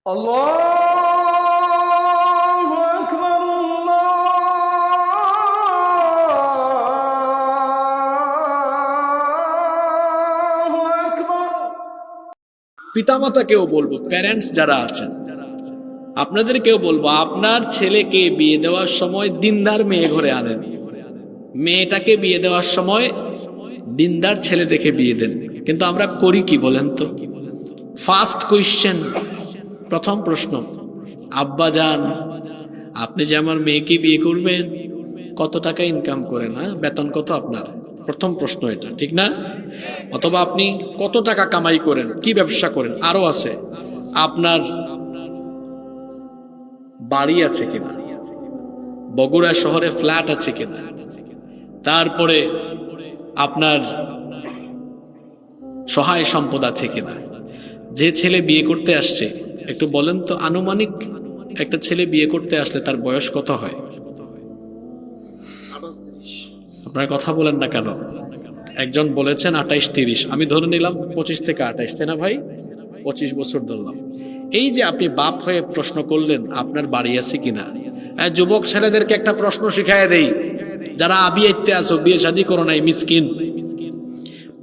আল্লাহু আকবার, আল্লাহু আকবার। পিতামাতাকেও বলবো, প্যারেন্টস যারা আছেন আপনাদেরকেও বলবো, আপনার ছেলেকে বিয়ে দেওয়ার সময় দিনদার মেয়ে ঘরে আনেন। মেয়েটাকে বিয়ে দেওয়ার সময় দিনদার ছেলে দেখে বিয়ে দেন। কিন্তু আমরা করি কি বলেন তো? ফার্স্ট কোয়েশ্চেন, প্রথম প্রশ্ন, আব্বা জান আপনি যে আমার মেয়েকে বিয়ে করবেন কত টাকা ইনকাম করেন, বেতন কত আপনার? প্রথম প্রশ্ন এটা, ঠিক না? অথবা আপনি কত টাকা কামাই করেন, কি ব্যবসা করেন? আরো আছে, আপনার বাড়ি আছে কিনা, বগুড়া শহরে ফ্ল্যাট আছে কিনা, তারপরে আপনার সহায় সম্পদ আছে কিনা। যে ছেলে বিয়ে করতে আসছে একটু বলেন তো, আনুমানিক একটা ছেলে বিয়ে করতে আসলে তার বয়স কত হয়? আপনার কথা বলেন না কেন? একজন বলেছেন 28-30, আমি ধরে নিলাম 25 থেকে 28, তাই না ভাই? 25 বছর ধরলাম। এই যে আপনি বাপ হয়ে প্রশ্ন করলেন আপনার বাড়ি আছে কিনা। যুবক ছেলেদেরকে একটা প্রশ্ন শিখায় দেই, যারা বিয়েতে আসো, বিয়ে শাদী করো নাই, মিসকিন,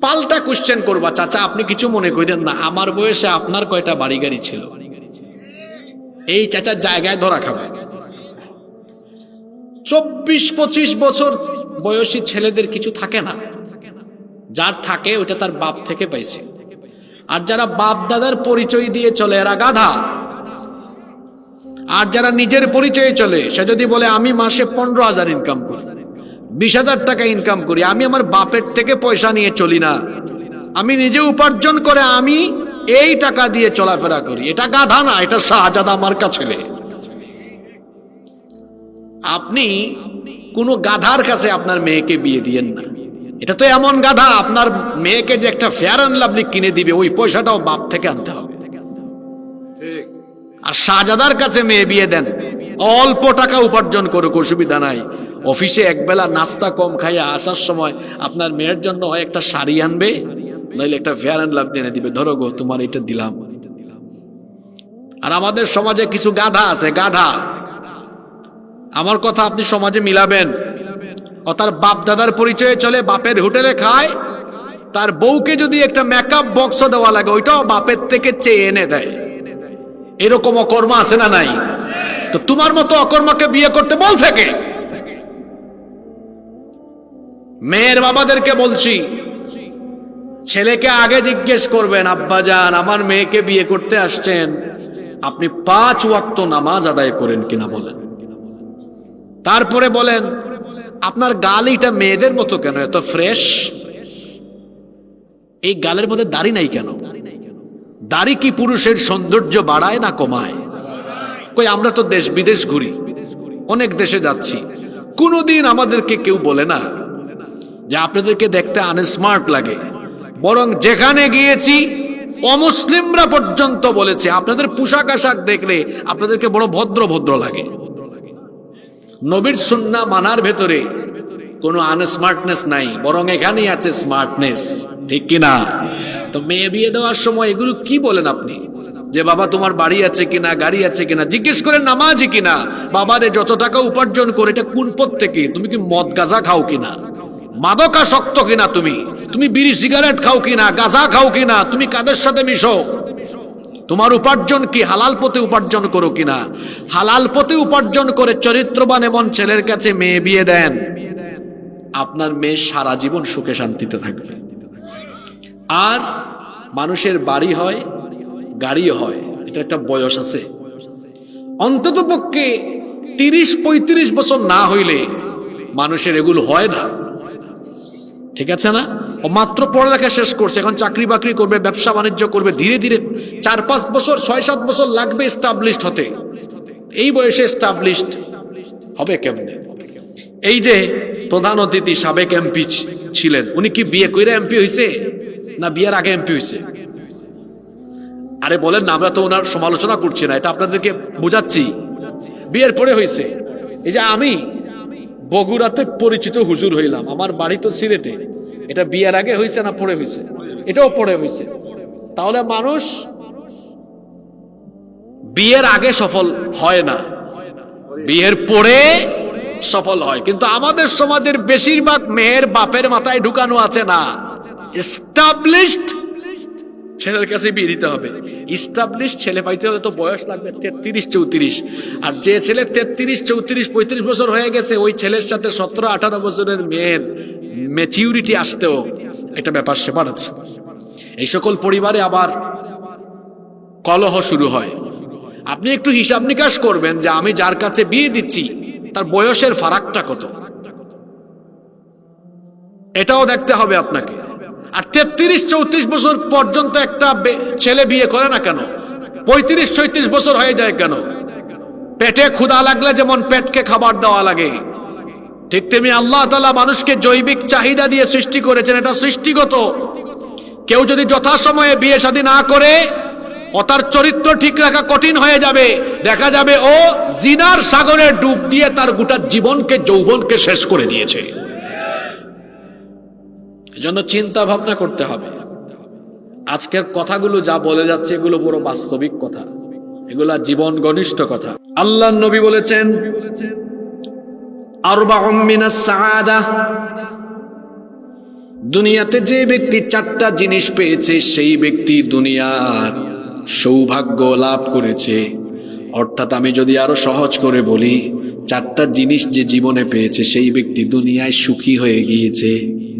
পাল্টা কোশ্চেন করবা, চাচা আপনি কিছু মনে করেন না, আমার বয়সে আপনার কয়টা বাড়ি গাড়ি ছিল? এই চাচার জায়গায় ধরা খাবে। 24-25 বছর বয়সী ছেলেদের কিছু থাকে না, যার থাকে ওটা তার বাপ থেকে পাইছে। আর যারা বাপ দাদার পরিচয় দিয়ে চলে এরা গাধা। আর যারা নিজের পরিচয়ে চলে, সে যদি বলে আমি মাসে 15,000 ইনকাম করি, 20,000 টাকা ইনকাম করি, আমি আমার বাপের থেকে পয়সা নিয়ে চলি না, আমি নিজে উপার্জন করে আমি এই টাকা দিয়ে চলাফেরা করি, এটা গাধা না, এটা শাহজাদা মার্কা ছেলে। আপনি কোন গাধার কাছে আপনার মেয়েকে বিয়ে দিয়েন না। এটা তো এমন গাধা, আপনার মেয়েকে যে একটা ফেয়ার অ্যান্ড লাভলি কিনে দিবে ওই পয়সাটাও বাপ থেকে আনতে হবে। আর শাহজাদার কাছে মেয়ে বিয়ে দেন, অল্প টাকা উপার্জন করুক, অসুবিধা নাই, অফিসে একবেলা নাস্তা কম খাইয়া আসার সময় আপনার মেয়ের জন্য হয় একটা শাড়ি আনবে, নইলে একটা ফেয়ার অ্যান্ড লাভলি এনে দিবে, ধরো গো তোমার এটা দিলাম। আর আমাদের সমাজে কিছু গাধা আছে, গাধা, আমার কথা আপনি সমাজে মিলাবেন, ও তার বাপ দাদার পরিচয়ে চলে, বাপের হোটেলে খায়, তার বউকে যদি একটা মেকআপ বক্স দেওয়া লাগে ওইটাও বাপের থেকে চেয়ে এনে দেয়। এরকম অকর্মা আছে না নাই? তো তোমার মতো অকর্মাকে বিয়ে করতে বলছে কে? মেয়ের বাবাদেরকে বলছি, ছেলেকে আগে জিজ্ঞেস করবেন, আব্বা জান আমার মেয়েকে বিয়ে করতে আসছেন, আপনি 5 ওয়াক্ত নামাজ আদায় করেন কিনা বলেন। তারপরে বলেন আপনার গাল এটা মেয়েদের মতো কেন, এত ফ্রেশ, এই গালের মধ্যে দাড়ি নাই কেন? দাড়ি কি পুরুষের সৌন্দর্য বাড়ায় না কমায়? কই আমরা তো দেশ বিদেশ ঘুরি, অনেক দেশে যাচ্ছি, কোনোদিন আমাদেরকে কেউ বলে না যে আপনাদেরকে দেখতে আনস্মার্ট লাগে। বরং যেখানে গিয়েছি অমুসলিমরা পর্যন্ত বলেছে আপনাদের পোশাক আশাক দেখলে আপনাদেরকে বড় ভদ্র ভদ্র লাগে। নবীর সুন্নাহ মানার ভেতরে কোনো আনস্মার্টনেস নাই, বরং এখানেই আছে স্মার্টনেস, ঠিক কিনা? তো মেয়ে বিয়ে দেওয়ার সময় এগুলো কি বলেন আপনি, যে বাবা তোমার বাড়ি আছে কিনা, গাড়ি আছে কিনা, জিজ্ঞেস করেন নামাজি কিনা, বাবারে যত টাকা উপার্জন করে এটা কোন পথ থেকে, তুমি কি মদ গাঁজা খাও কিনা, মাদকাসক্ত কিনা, তুমি বিড়ি সিগারেট খাও কিনা, গাঁজা খাও কিনা, তুমি কাদের সাথে মিশো, তোমার উপার্জন কি, হালাল পথে উপার্জন করো কিনা। হালাল পথে উপার্জন করে চরিত্রবান এমন ছেলের কাছে মেয়ে বিয়ে দেন, আপনার মেয়ে সারা জীবন সুখে শান্তিতে থাকবে। আর মানুষের বাড়ি হয়, গাড়িও হয়, এটা একটা বয়স আছে, অন্তত পক্ষে 30-35 বছর না হইলে মানুষের এগুলো হয় না, ঠিক আছে না? ও মাত্র পড়ালেখা শেষ করছে, এখন চাকরি বাকরি করবে, ব্যবসা বাণিজ্য করবে, ধীরে ধীরে 4-5 বছর 6-7 বছর লাগবে এস্টাবলিশড হতে। এই বয়সে এস্টাবলিশড হবে কেমনে? এই যে প্রধান অতিথি সাবেক এমপি ছিলেন, উনি কি বিয়ে কইরা এমপি হয়েছে না বিয়ের আগে এমপি হয়েছে? আরে বলেন না, আমরা তো ওনার সমালোচনা করছি না, এটা আপনাদেরকে বোঝাচ্ছি, বিয়ের পরে হয়েছে। এই যে আমি বগুড়াতে পরিচিত হুজুর হইলাম, আমার বাড়ি তো সিলেটে, এটা বিয়ের আগে হয়েছে না পরে হয়েছে? এটাও পরে হয়েছে। তাহলে মানুষ বিয়ের আগে সফল হয় না, বিয়ের পরে সফল হয়। কিন্তু আমাদের সমাজের বেশিরভাগ মেয়ের বাপের মাথায় ঢুকানো আছে না, এস্টাবলিশড ছেলের কাছে বিয়ে দিতে হবে। ইস্টাবলিশ ছেলে পাইতে হলে তো বয়স লাগবে 33-34, আর যে ছেলে 33-34-35 বছর হয়ে গেছে ওই ছেলের সাথে 17-18 বছরের মেয়ের ম্যাচিউরিটি আসতেও একটা ব্যাপার সেপার আছে। এই সকল পরিবারে আবার কলহ শুরু হয়। আপনি একটু হিসাব নিকাশ করবেন যে আমি যার কাছে বিয়ে দিচ্ছি তার বয়সের ফারাকটা কত, এটাও দেখতে হবে আপনাকে। আর 33-34 বছর পর্যন্ত একটা ছেলে বিয়ে করে না কেন? 35-36 বছর হয়ে যায় কেন? পেটে ক্ষুধা লাগলে যেমন পেটকে খাবার দেওয়া লাগে, ঠিক তেমনি আল্লাহ তাআলা মানুষকে জৈবিক চাহিদা দিয়ে সৃষ্টি করেছেন, এটা সৃষ্টিগত। কেউ যদি যথাসময়ে বিয়ে শাদী না করে ও তার চরিত্র ঠিক রাখা কঠিন হয়ে যাবে, দেখা যাবে ও জিনার সাগরে ডুব দিয়ে তার গোটা জীবনকে যৌবনকে শেষ করে দিয়েছে। এজন্য চিন্তা ভাবনা করতে হবে। আজকের কথাগুলো যা বলে যাচ্ছে এগুলো পুরো বাস্তবিক কথা, এগুলা জীবন ঘনিষ্ঠ কথা। আল্লাহর নবী বলেছেন আরবাউম মিনাস সাআদা, দুনিয়াতে যে ব্যক্তি 4টা জিনিস পেয়েছে সেই ব্যক্তি দুনিয়ার সৌভাগ্য লাভ করেছে। অর্থাৎ আমি যদি আরো সহজ করে বলি, 4টা জিনিস যে জীবনে পেয়েছে সেই ব্যক্তি দুনিয়ায় সুখী হয়ে গিয়েছে।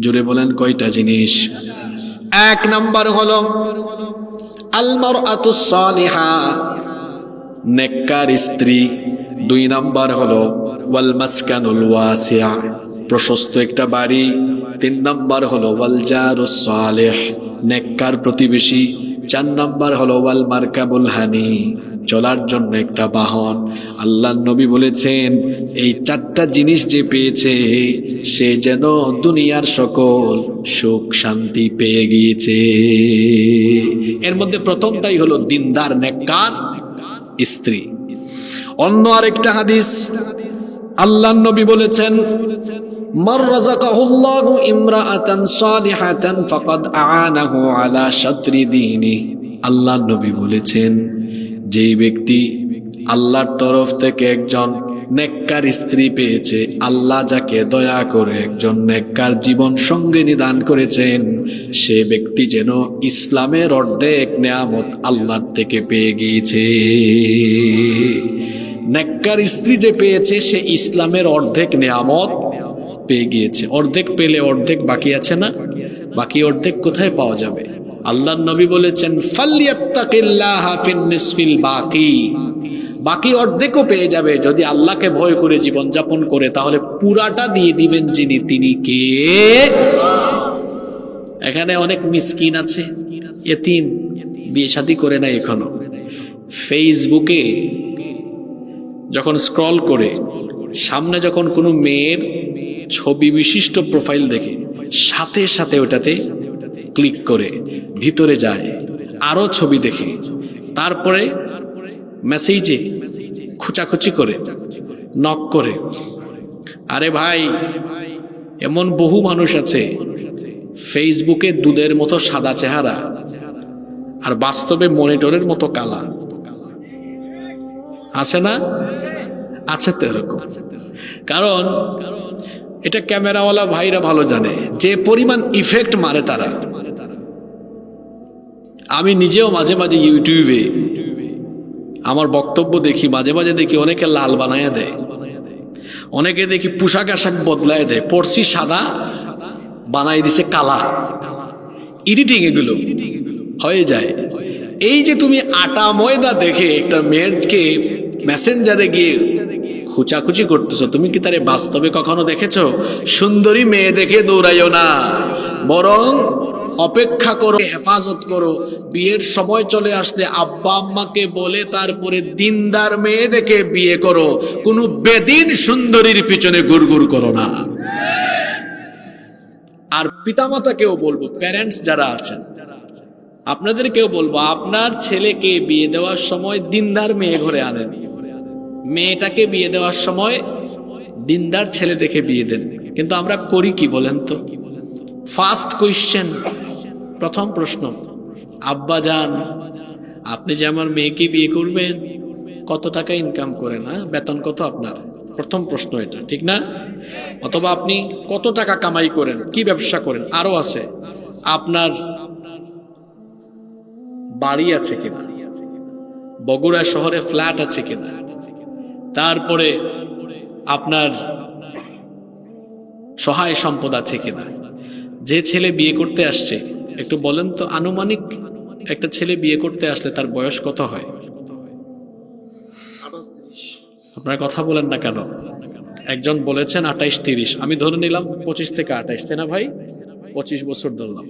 জোরে বলেন কয়টা জিনিস? 1 নাম্বার হলো আল মারআতুস সালিহা, নেককার স্ত্রী। 2 নাম্বার হলো ওয়াল মাসকানুল ওয়াসিআ, প্রশস্ত একটা বাড়ি। 3 নাম্বার হলো ওয়াল জারুস সালিহ, নেককার প্রতিবেশী। 4 নাম্বার হলো ওয়াল মারকাবুল হানি, চলার জন্য একটা বাহন। আল্লাহর নবী বলেছেন এই 4টা জিনিস যে পেয়েছে সে যেন দুনিয়ার সকল সুখ শান্তি পেয়ে গিয়েছে। এর মধ্যে প্রথমটাই হলো দিনদার নেককার স্ত্রী। অন্য আরেকটা হাদিস আল্লাহর নবী বলেছেন মান রাযাকাহুল্লাহু ইমরাআতান সালিহাতান ফাকাদ আ'ানাহু আলা শাতরি দীনি। আল্লাহর নবী বলেছেন যেই ব্যক্তি আল্লাহর তরফ থেকে একজন নেককার স্ত্রী পেয়েছে, আল্লাহ যাকে দয়া করে একজন নেককার জীবন সঙ্গিনী দান করেছেন, সে ব্যক্তি যেন ইসলামের অর্ধেক নেয়ামত আল্লাহর থেকে পেয়ে গিয়েছে। নেককার স্ত্রী যে পেয়েছে সে ইসলামের অর্ধেক নেয়ামত পেয়ে গিয়েছে। অর্ধেক পেলে অর্ধেক বাকি আছে না? বাকি অর্ধেক কোথায় পাওয়া যাবে? আল্লাহর নবী বলেছেন ফালইয়াত্তাকিল্লাহা ফিন-নিসফিল বাকি, বাকি অর্ধেকও পেয়ে যাবে যদি আল্লাহকে ভয় করে জীবন যাপন করে, তাহলে পুরাটা দিয়ে দিবেন যিনি, তিনি কে? এখানে অনেক মিসকিন আছে, এতিম, বিয়ে শাদী করে নাই এখনো। ফেসবুকে যখন স্ক্রল করে সামনে যখন কোনো মেয়ের ছবি বিশিষ্ট প্রোফাইল দেখে সাথে সাথে ওটাতে ক্লিক করে ভিতরে যায়, আরো ছবি দেখে, তারপরে মেসেজে খুচাখুচি করে, নক করে। আরে ভাই, এমন বহু মানুষ আছে ফেসবুকে দুধের মতো সাদা চেহারা আর বাস্তবে মনিটরের মতো কালা, আছে না? আছে তো এরকম। কারণ এটা ক্যামেরাওয়ালা ভাইরা ভালো জানে যে পরিমাণ ইফেক্ট মারে তারা। আমি নিজেও মাঝে মাঝে ইউটিউবে আমার বক্তব্য দেখি, মাঝে মাঝে দেখি অনেকে লাল বানায়া দেয়, অনেকে দেখি পোশাক আশাক বদলায় দেয়, পড়ছি সাদা বানাই দিছে কালা। এডিটিং এগুলো হয়ে যায়। এই যে তুমি আটা ময়দা দেখে একটা মেয়েকে মেসেঞ্জারে গিয়ে খুচাখুচি করতেছো, তুমি কি তারে বাস্তবে কখনো দেখেছো? সুন্দরী মেয়ে দেখে দৌড়াইও না, বরং অপেক্ষা করো, হেফাজত করো। বিয়ের সময় চলে আসলে আব্বা আম্মাকে বলে তারপরে দিনদার মেয়ে দেখে বিয়ে করো। কোনো বেদিন সুন্দরীর পিছনে গুড়গুড় করো না। আর পিতামাতাকেও বলবো, প্যারেন্টস যারা আছেন আপনাদেরকেও বলবো, আপনার ছেলেকে বিয়ে দেওয়ার সময় দিনদার মেয়ে ঘরে আনেন, মেয়েটাকে বিয়ে দেওয়ার সময় দিনদার ছেলে দেখে বিয়ে দেন। কিন্তু আমরা করি কি বলেন তো? ফার্স্ট কোয়েশ্চেন, প্রথম প্রশ্ন, আব্বা জান আপনি যে আমার মেয়েকে বিয়ে করবেন কত টাকা ইনকাম করেন, বেতন কত আপনার? প্রথম প্রশ্ন এটা, ঠিক না? অথবা আপনি কত টাকা কামাই করেন, কি ব্যবসা করেন? আরো আছে, আপনার বাড়ি আছে কিনা, বগুড়া শহরে ফ্ল্যাট আছে কিনা, তারপরে আপনার সহায় সম্পদ আছে কিনা। যে ছেলে বিয়ে করতে আসছে, একটু বলেন তো আনুমানিক একটা ছেলে বিয়ে করতে আসলে তার বয়স কত হয়? আপনার কথা বলেন না কেন? একজন বলেছেন 28-30, আমি ধরে নিলাম 25 থেকে 28, তাই না ভাই? 25 বছর ধরলাম।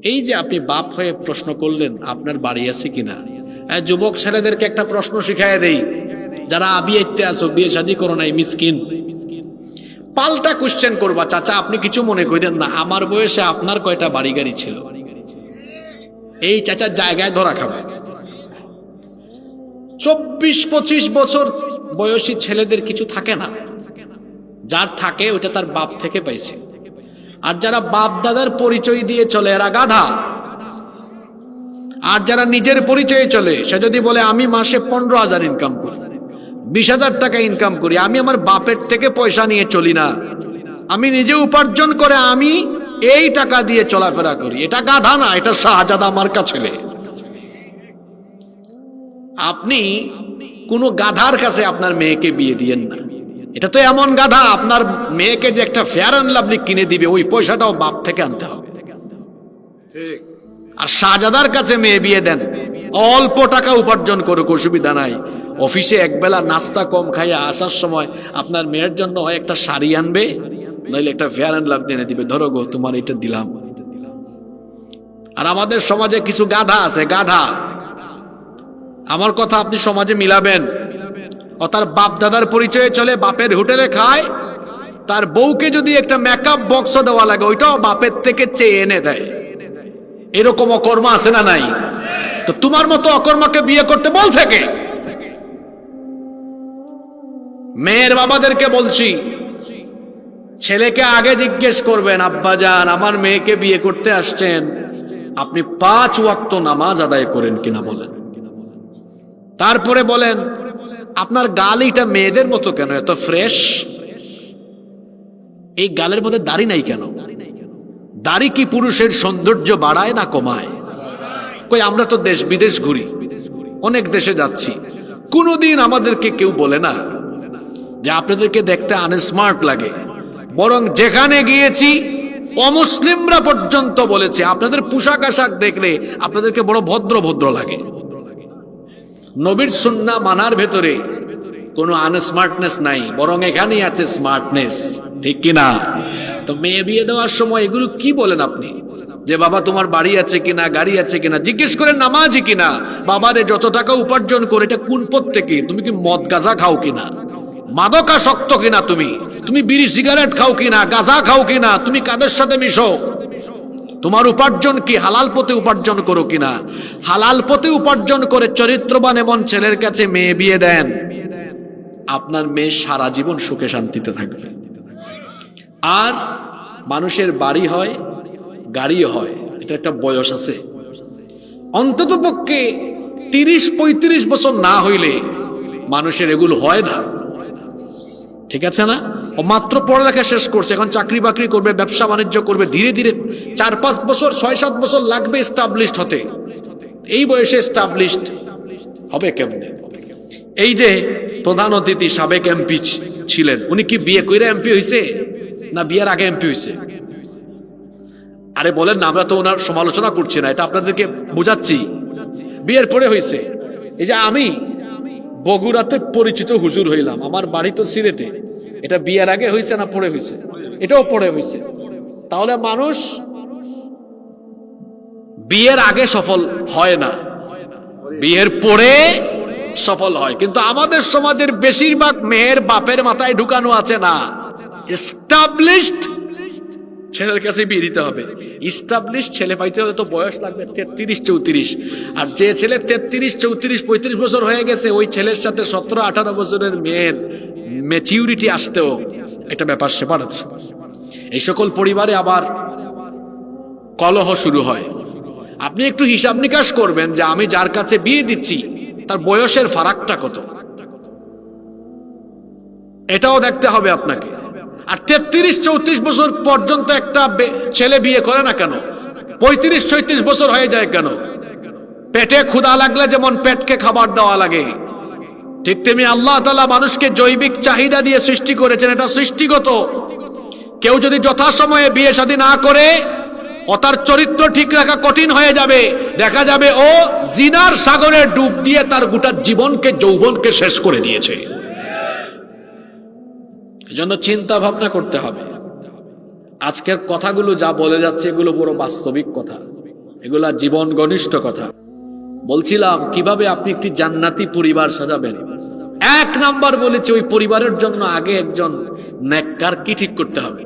এই যে আপনি বাপ হয়ে প্রশ্ন করলেন আপনার বাড়ি আছে কিনা, যুবক ছেলেদেরকে একটা প্রশ্ন শিখাই দেই, যারা বিয়েতে আসো, বিয়ে শাদী করো নাই, মিসকিন, পাল্টা কোশ্চেন করবা, চাচা আপনি কিছু মনে করেন না, আমার বয়সে আপনার কয়টা বাড়ি গাড়ি ছিল? এই চাচার জায়গায় ধরা খাবে। 24-25 বছর বয়সী ছেলেদের কিছু থাকে না, যার থাকে ওটা তার বাপ থেকে পাইছে। আর যারা বাপ দাদার পরিচয় দিয়ে চলে এরা গাধা। আর যারা নিজের পরিচয়ে চলে, সে যদি বলে আমি মাসে 15,000 ইনকাম করি, 20,000 টাকা ইনকাম করি, আমি আমার বাপের থেকে পয়সা নিয়ে চলি না, আমি নিজে উপার্জন করে আমি এই টাকা দিয়ে চলাফেরা করি, এটা গাধা না, এটা শাহজাদা মার্কা ছেলে। আপনি কোনো গাধার কাছে আপনার মেয়েকে বিয়ে দিয়েন না। এটা তো এমন গাধা, আপনার মেয়েকে যে একটা ফেয়ার অ্যান্ড লাভলি কিনে দিবে, ওই পয়সাটাও বাপ থেকে আনতে হবে। আর শাহজাদার কাছে মেয়ে বিয়ে দেন, অল্প টাকা উপার্জন করুক, অসুবিধা নাই। অফিসে একবেলা নাস্তা কম খাইয়া আসার সময় আপনার মেয়ের জন্য হয় একটা শাড়ি আনবে, নইলে একটা ফেয়ার অ্যান্ড লাভ এনে দিবে, ধরো গো তোমার এটা দিলাম। আর আমাদের সমাজে কিছু গাধা আছে, গাধা, আমার কথা আপনি সমাজে মিলাবেন। ও তার বাপ দাদার পরিচয়ে চলে, বাপের হোটেলে খায়, তার বউকে যদি একটা মেকআপ বক্স দেওয়া লাগে ওইটাও বাপের থেকে চেয়ে এনে দেয়। এরকম অকর্মা আছে না নাই? তো তোমার মতো অকর্মাকে বিয়ে করতে বলছে কে? মেয়ের বাবাদেরকে বলছি, ছেলেকে আগে জিজ্ঞেস করবেন, আব্বাজান আমার মেয়েকে বিয়ে করতে আসছেন, আপনি 5 ওয়াক্ত নামাজ আদায় করেন কিনা বলেন। তারপরে বলেন আপনার গালিটা মেয়েদের মতো কেন, এত ফ্রেশ? এই গালের মধ্যে দাড়ি নাই কেন? দাড়ি কি পুরুষের সৌন্দর্য বাড়ায় না কমায়? কই আমরা তো দেশ বিদেশ ঘুরি, অনেক দেশে যাচ্ছি, কোনোদিন আমাদেরকে কেউ বলে না যে আপনাদেরকে দেখতে আনস্মার্ট লাগে। বরং যেখানে গিয়েছি অমুসলিমরা পর্যন্ত বলেছে আপনাদের পোশাক আশাক দেখলে আপনাদেরকে বড় ভদ্র ভদ্র লাগে। নবীর সুন্নাহ মানার ভেতরে কোনো আনস্মার্টনেস নাই, বরং এখানেই আছে স্মার্টনেস, ঠিক কিনা? তো মেয়ে বিয়ে দেওয়ার সময় এগুলো কি বলেন আপনি? যে বাবা তোমার বাড়ি আছে কিনা, গাড়ি আছে কিনা, জিজ্ঞেস করেন নামাজি কিনা, বাবারে যত টাকা উপার্জন করে এটা কোন পথ থেকে, তুমি কি মদ গাঁজা খাও কিনা, মাদকাসক্ত কিনা, তুমি বিড়ি সিগারেট খাও কিনা, গাঁজা খাও কিনা, তুমি কাদের সাথে মিশো, তোমার উপার্জন কি, হালাল পথে উপার্জন করো কিনা। হালাল পথে উপার্জন করে চরিত্রবান এমন ছেলের কাছে মেয়ে বিয়ে দেন, আপনার মেয়ে সারা জীবন সুখে শান্তিতে থাকবে। আর মানুষের বাড়ি হয়, গাড়িও হয়, এটা একটা বয়স আছে। অন্তত পক্ষে 30-35 বছর না হইলে মানুষের এগুলো হয় না, ঠিক আছে না? ও মাত্র পড়ালেখা শেষ করছে, এখন চাকরি বাকরি করবে, ব্যবসা বাণিজ্য করবে, ধীরে ধীরে 4-5 বছর 6-7 বছর লাগবে এস্টাবলিশড হতে। এই বয়সে এস্টাবলিশড হবে কেমনে? এই যে প্রধান অতিথি সাবেক এমপি ছিলেন, উনি কি বিয়ে কইরা এমপি হয়েছে না বিয়ের আগে এমপি হয়েছে? আরে বলেন না, আমরা তো ওনার সমালোচনা করছি না, এটা আপনাদেরকে বোঝাচ্ছি। বিয়ের পরে হয়েছে। এই যে আমি বগুড়াতে পরিচিত হুজুর হইলাম, আমার বাড়ি তো সিলেটে, এটা বিয়ের আগে হয়েছে না পরে হয়েছে? এটাও পরে হয়েছে। তাহলে মানুষ বিয়ের আগে সফল হয় না, বিয়ের পরে সফল হয়। কিন্তু আমাদের সমাজের বেশিরভাগ মেয়ের বাপের মাথায় ঢুকানো আছে না, এস্টাবলিশড ছেলের কাছে বিয়ে দিতে হবে। এস্টাবলিশড ছেলে পাইতে হলে তো বয়স লাগবে 33-34, আর যে ছেলে 33-34-35 বছর হয়ে গেছে, ওই ছেলের সাথে 17-18 বছরের মেয়ের ম্যাচিউরিটি আসতেও একটা ব্যাপার সেপার আছে। এই সকল পরিবারে আবার কলহ শুরু হয়। আপনি একটু হিসাব নিকাশ করবেন যে আমি যার কাছে বিয়ে দিচ্ছি তার বয়সের ফারাকটা কত। এটাও দেখতে হবে আপনাকে। আর 33-34 বছর পর্যন্ত একটা ছেলে বিয়ে করে না কেন? 35-36 বছর হয়ে যায় কেন? পেটে ক্ষুধা লাগলে যেমন পেটকে খাবার দেওয়া লাগে, ঠিক তেমনি আল্লাহ তাআলা মানুষকে জৈবিক চাহিদা দিয়ে সৃষ্টি করেছেন, এটা সৃষ্টিগত। কেউ যদি যথাসময়ে বিয়ে শাদী না করে, ও তার চরিত্র ঠিক রাখা কঠিন হয়ে যাবে। দেখা যাবে ও জিনার সাগরে ডুব দিয়ে তার গোটা জীবনকে, যৌবনকে শেষ করে দিয়েছে। এজন্য চিন্তা ভাবনা করতে হবে। আজকের কথাগুলো যা বলে যাচ্ছে এগুলো বড় বাস্তবিক কথা, এগুলা জীবন ঘনিষ্ঠ কথা। বলছিলাম কিভাবে আপনি একটি জান্নাতি পরিবার সাজাবেন। এক নাম্বার বলেছে ওই পরিবারের জন্য আগে একজন নেককার কি ঠিক করতে হবে।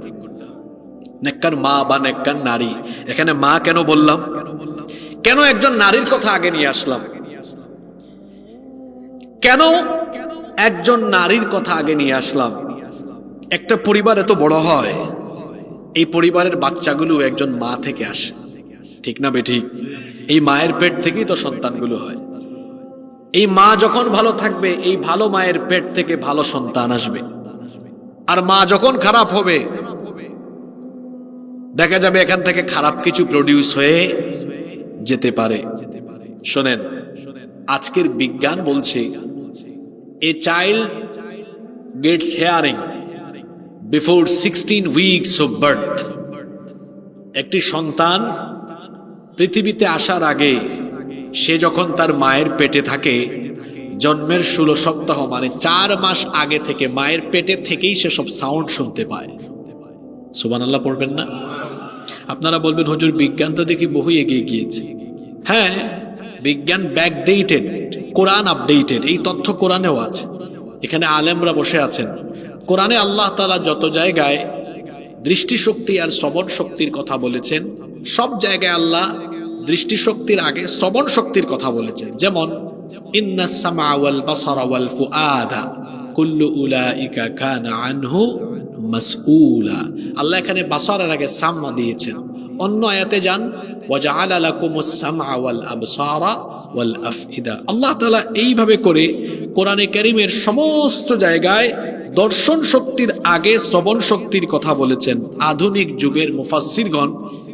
নেককার মা বা নেককার নারী। এখানে মা কেন বললাম, কেন একজন নারীর কথা আগে নিয়ে আসলাম, কেন একজন নারীর কথা আগে নিয়ে আসলাম? একটা পরিবার এত বড় হয়, এই পরিবারের বাচ্চাগুলো একজন মা থেকে আসে, ঠিক না বেঠিক? এই মায়ের পেট থেকেই তো সন্তানগুলো হয়। এই মা যখন ভালো থাকবে, এই ভালো মায়ের পেট থেকে ভালো সন্তান আসবে। আর মা যখন খারাপ হবে, দেখা যাবে এখান থেকে খারাপ কিছু প্রডিউস হয়ে যেতে পারে। শোনেন, আজকের বিজ্ঞান বলছে a child gets hearing before 16 weeks of birth. একটি সন্তান পৃথিবীতে আসার আগে, সে যখন তার মায়ের পেটে থাকে, জন্মের 16 সপ্তাহ মানে 4 মাস আগে থেকে মায়ের পেটে থেকেই সে সব সাউন্ড শুনতে পায়। সুবহানাল্লাহ পড়বেন না? আপনারা বলবেন হুজুর বিজ্ঞান তো দেখি বহু এগিয়ে গিয়েছে। হ্যাঁ, বিজ্ঞান ব্যাকডেটেড, কোরআন আপডেটেড। এই তথ্য কোরআনেও আছে। এখানে আলেমরা বসে আছেন। কোরআনে আল্লাহ তাআলা যত জায়গায় দৃষ্টিশক্তি আর শ্রবণ শক্তির কথা বলেছেন, সব জায়গায় আল্লাহ দৃষ্টিশক্তির আগে শ্রবণ শক্তির কথা বলেছেন। যেমন ইন্নাস সামআ ওয়াল বাসারা ওয়াল ফুআদা কুল্লু উলাইকা কানা আনহু মাসউলা। আল্লাহ এখানে বাসারের আগে সামা দিয়েছেন। অন্য আয়াতে যান ওয়াজআলা লাকুমুস সামআ ওয়াল আবসারা ওয়াল আফইদা। আল্লাহ তাআলা এইভাবে করে কোরআনে কারীমের সমস্ত জায়গায় দর্শন শক্তির আগে শ্রবণ শক্তির কথা বলেছেন। আধুনিক যুগের মুফাসসিরগণ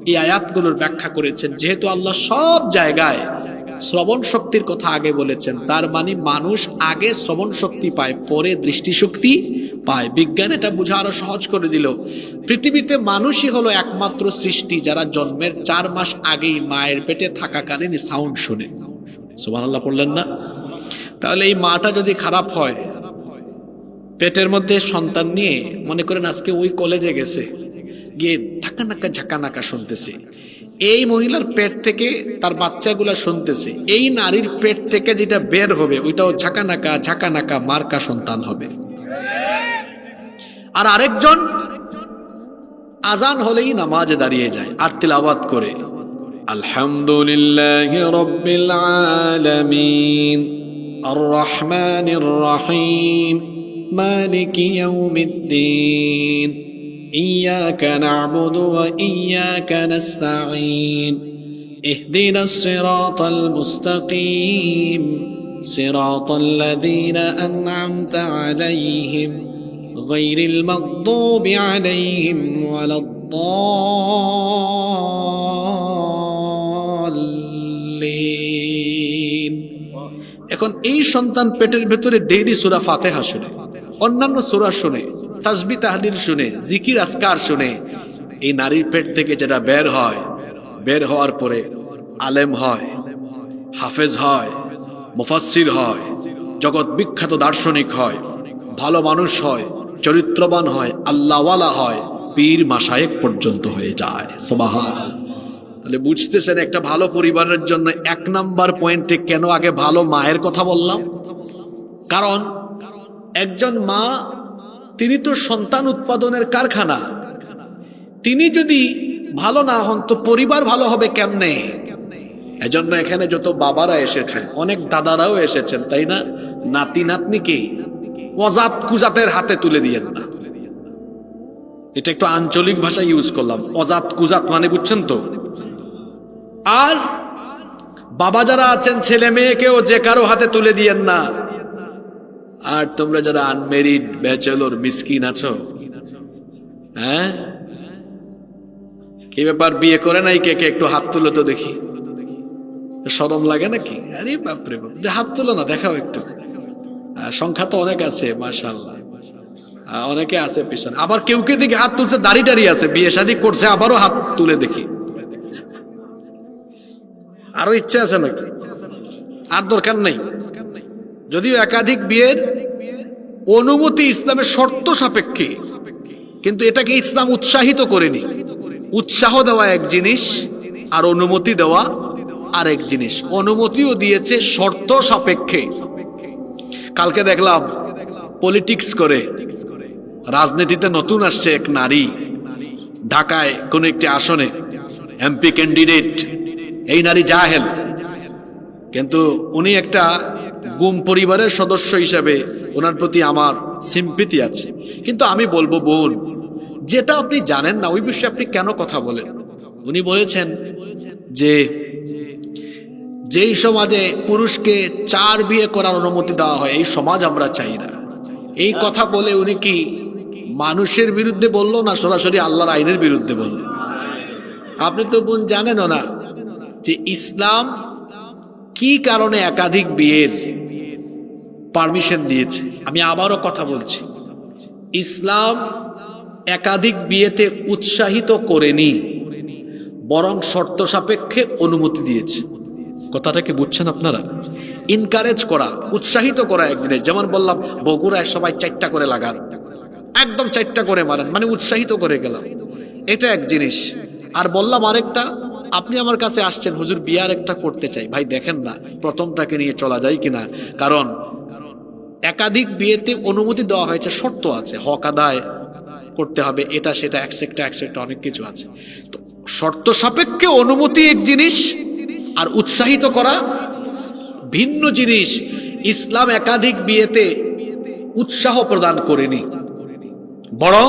এই আয়াতগুলোর ব্যাখ্যা করেছেন, যেহেতু আল্লাহ সব জায়গায় শ্রবণ শক্তির কথা আগে বলেছেন, তার মানে মানুষ আগে শ্রবণ শক্তি পায়, পরে দৃষ্টিশক্তি পায়। বিজ্ঞান এটা বোঝা আরো সহজ করে দিল। পৃথিবীতে মানুষই হলো একমাত্র সৃষ্টি যারা জন্মের 4 মাস আগেই মায়ের পেটে থাকাকালীন সাউন্ড শুনে। সুবহানাল্লাহ পড়লেন না? তাহলে এই মাটা যদি খারাপ হয়, পেটের মধ্যে সন্তান নিয়ে, মনে করেন আজকে ওই কলেজে গেছে, গিয়ে ঢাকানাকা ঝাঁকানাকা শুনতেছে, এই মহিলার পেট থেকে তার বাচ্চাগুলা শুনতেছে, এই নারীর পেট থেকে যেটা বের হবে ওইটাও ঝাঁকানাকা ঝাঁকানাকা মার্কা সন্তান হবে। আর আরেকজন আজান হলেই নামাজে দাঁড়িয়ে যায় আর তিলাওয়াত করে আলহামদুলিল্লাহি রাব্বিল আলামিন আর রহমানির রহিম মালিকি ইয়াউমিদ্দিন ইয়্যাকা না'বুদু ওয়া ইয়্যাকা নাস্তাঈন ইহদিনাস সিরাতাল মুস্তাকিম সিরাতাল লাযীনা আন'আমতা আলাইহিম গায়রিল মাগদুবি আলাইহিম ওয়ালাদ-দাল্লিন। এখন এই সন্তান পেটের ভেতরে ডেইলি সূরা ফাতিহা শুনে, অন্যান্য সূরা শুনে, তাসবিহ তাহলিল শুনে, জিকির আজকার শুনে। এই নারীর পেট থেকে যেটা বের হয়, বের হওয়ার পরে আলেম হয়, হাফেজ হয়, মুফাসসির হয়, জগৎ বিখ্যাত দার্শনিক হয়, ভালো মানুষ হয়, চরিত্রবান হয়, আল্লাহওয়ালা হয়, পীর মাশায়েখ পর্যন্ত হয়ে যায়। সুবহানাল্লাহ। তাহলে বুঝতেছেন একটা ভালো পরিবারের জন্য 1 নাম্বার পয়েন্টে কেন আগে ভালো মায়ের কথা বললাম। কারণ একজন মা, তিনি তো সন্তান উৎপাদনের কারখানা। তিনি যদি ভালো না হন তো পরিবার ভালো হবে কেমনে? এজন্য এখানে যত বাবারা এসেছেন, অনেক দাদারাও এসেছেন, তাই না? নাতি নাতনিকে অজাত কুজাতের হাতে তুলে দিয়েন না। এটা একটু আঞ্চলিক ভাষা ইউজ করলাম, অজাত কুজাত মানে বুঝছেন তো? আর বাবা যারা আছেন, ছেলে মেয়েকেও যে কারো হাতে তুলে দিয়েন না। আর তোমরা যারা আনমেরিড ব্যাচেলর মিসকিন আছো, হ্যাঁ, কি ব্যাপার, বিয়ে করে নাই কে কে? একটু হাত তুলো তো দেখি। শরম লাগে নাকি? আরে বাপরে বাপ, হাত তুলো না, দেখাও একটু। সংখ্যা তো অনেক আছে, মাশাআল্লাহ, অনেকে আছে পিছনে। আবার কেউ কে দেখি হাত তুলছে, দাড়ি টাড়ি আছে, বিয়ে শাদী করছে, আবারও হাত তুলে দেখি। আরো ইচ্ছা আছে নাকি? আর দরকার নেই। যদিও একাধিক বিয়ের অনুমতি ইসলামের শর্ত সাপেক্ষে, কিন্তু এটাকে ইসলাম উৎসাহিত করেনি। উৎসাহ দেওয়া এক জিনিস, আর অনুমতি দেওয়া আর এক জিনিস। অনুমতিও দিয়েছে শর্ত সাপেক্ষে। কালকে দেখলাম পলিটিক্স করে, রাজনীতিতে নতুন আসছে এক নারী, ঢাকায় কোন একটি আসনে এমপি ক্যান্ডিডেট। এই নারী জাহেল, কিন্তু উনি একটা গুম পরিবারের সদস্য হিসাবে ওনার প্রতি আমার সিম্পিতি আছে। কিন্তু আমি বলবো, বোন, যেটা আপনি জানেন না ওই বিষয়ে আপনি কেন কথা বলেন? উনি বলেছেন যে যেই সমাজে পুরুষকে 4 বিয়ে করার অনুমতি দেওয়া হয়, এই সমাজ আমরা চাই না। এই কথা বলে উনি কি মানুষের বিরুদ্ধে বললো, না সরাসরি আল্লাহর আইনের বিরুদ্ধে বলল? আপনি তো বোন জানেনও না যে ইসলাম কি কারণে একাধিক বিয়ের পারমিশন দিয়েছে। আমি আবারও কথা বলছি, ইসলাম একাধিক বিয়েতে উৎসাহিত করেনি, বরং শর্ত সাপেক্ষে অনুমতি দিয়েছে। কথাটা কি বুঝছেন আপনারা? ইনকারেজ করা, উৎসাহিত করা এক জিনিস। যেমন বললাম, বগুড়ায় সবাই 4টা করে লাগান, একদম 4টা করে মারেন, মানে উৎসাহিত করে গেলাম, এটা এক জিনিস। আর বললাম আরেকটা, আপনি আমার কাছে আসছেন, হুজুর বিয়ার একটা করতে চাই। ভাই দেখেন না প্রথমটাকে নিয়ে চলা যায় কিনা, কারণ একাধিক বিয়েতে অনুমতি দেওয়া হয়েছে, শর্ত আছে, হক আদায় করতে হবে, এটা সেটা একসেপ্টা অনেক কিছু আছে। তো শর্ত সাপেক্ষে অনুমতি এক জিনিস, আর উৎসাহিত করা ভিন্ন জিনিস। ইসলাম একাধিক বিয়েতে উৎসাহ প্রদান করেনি, বরং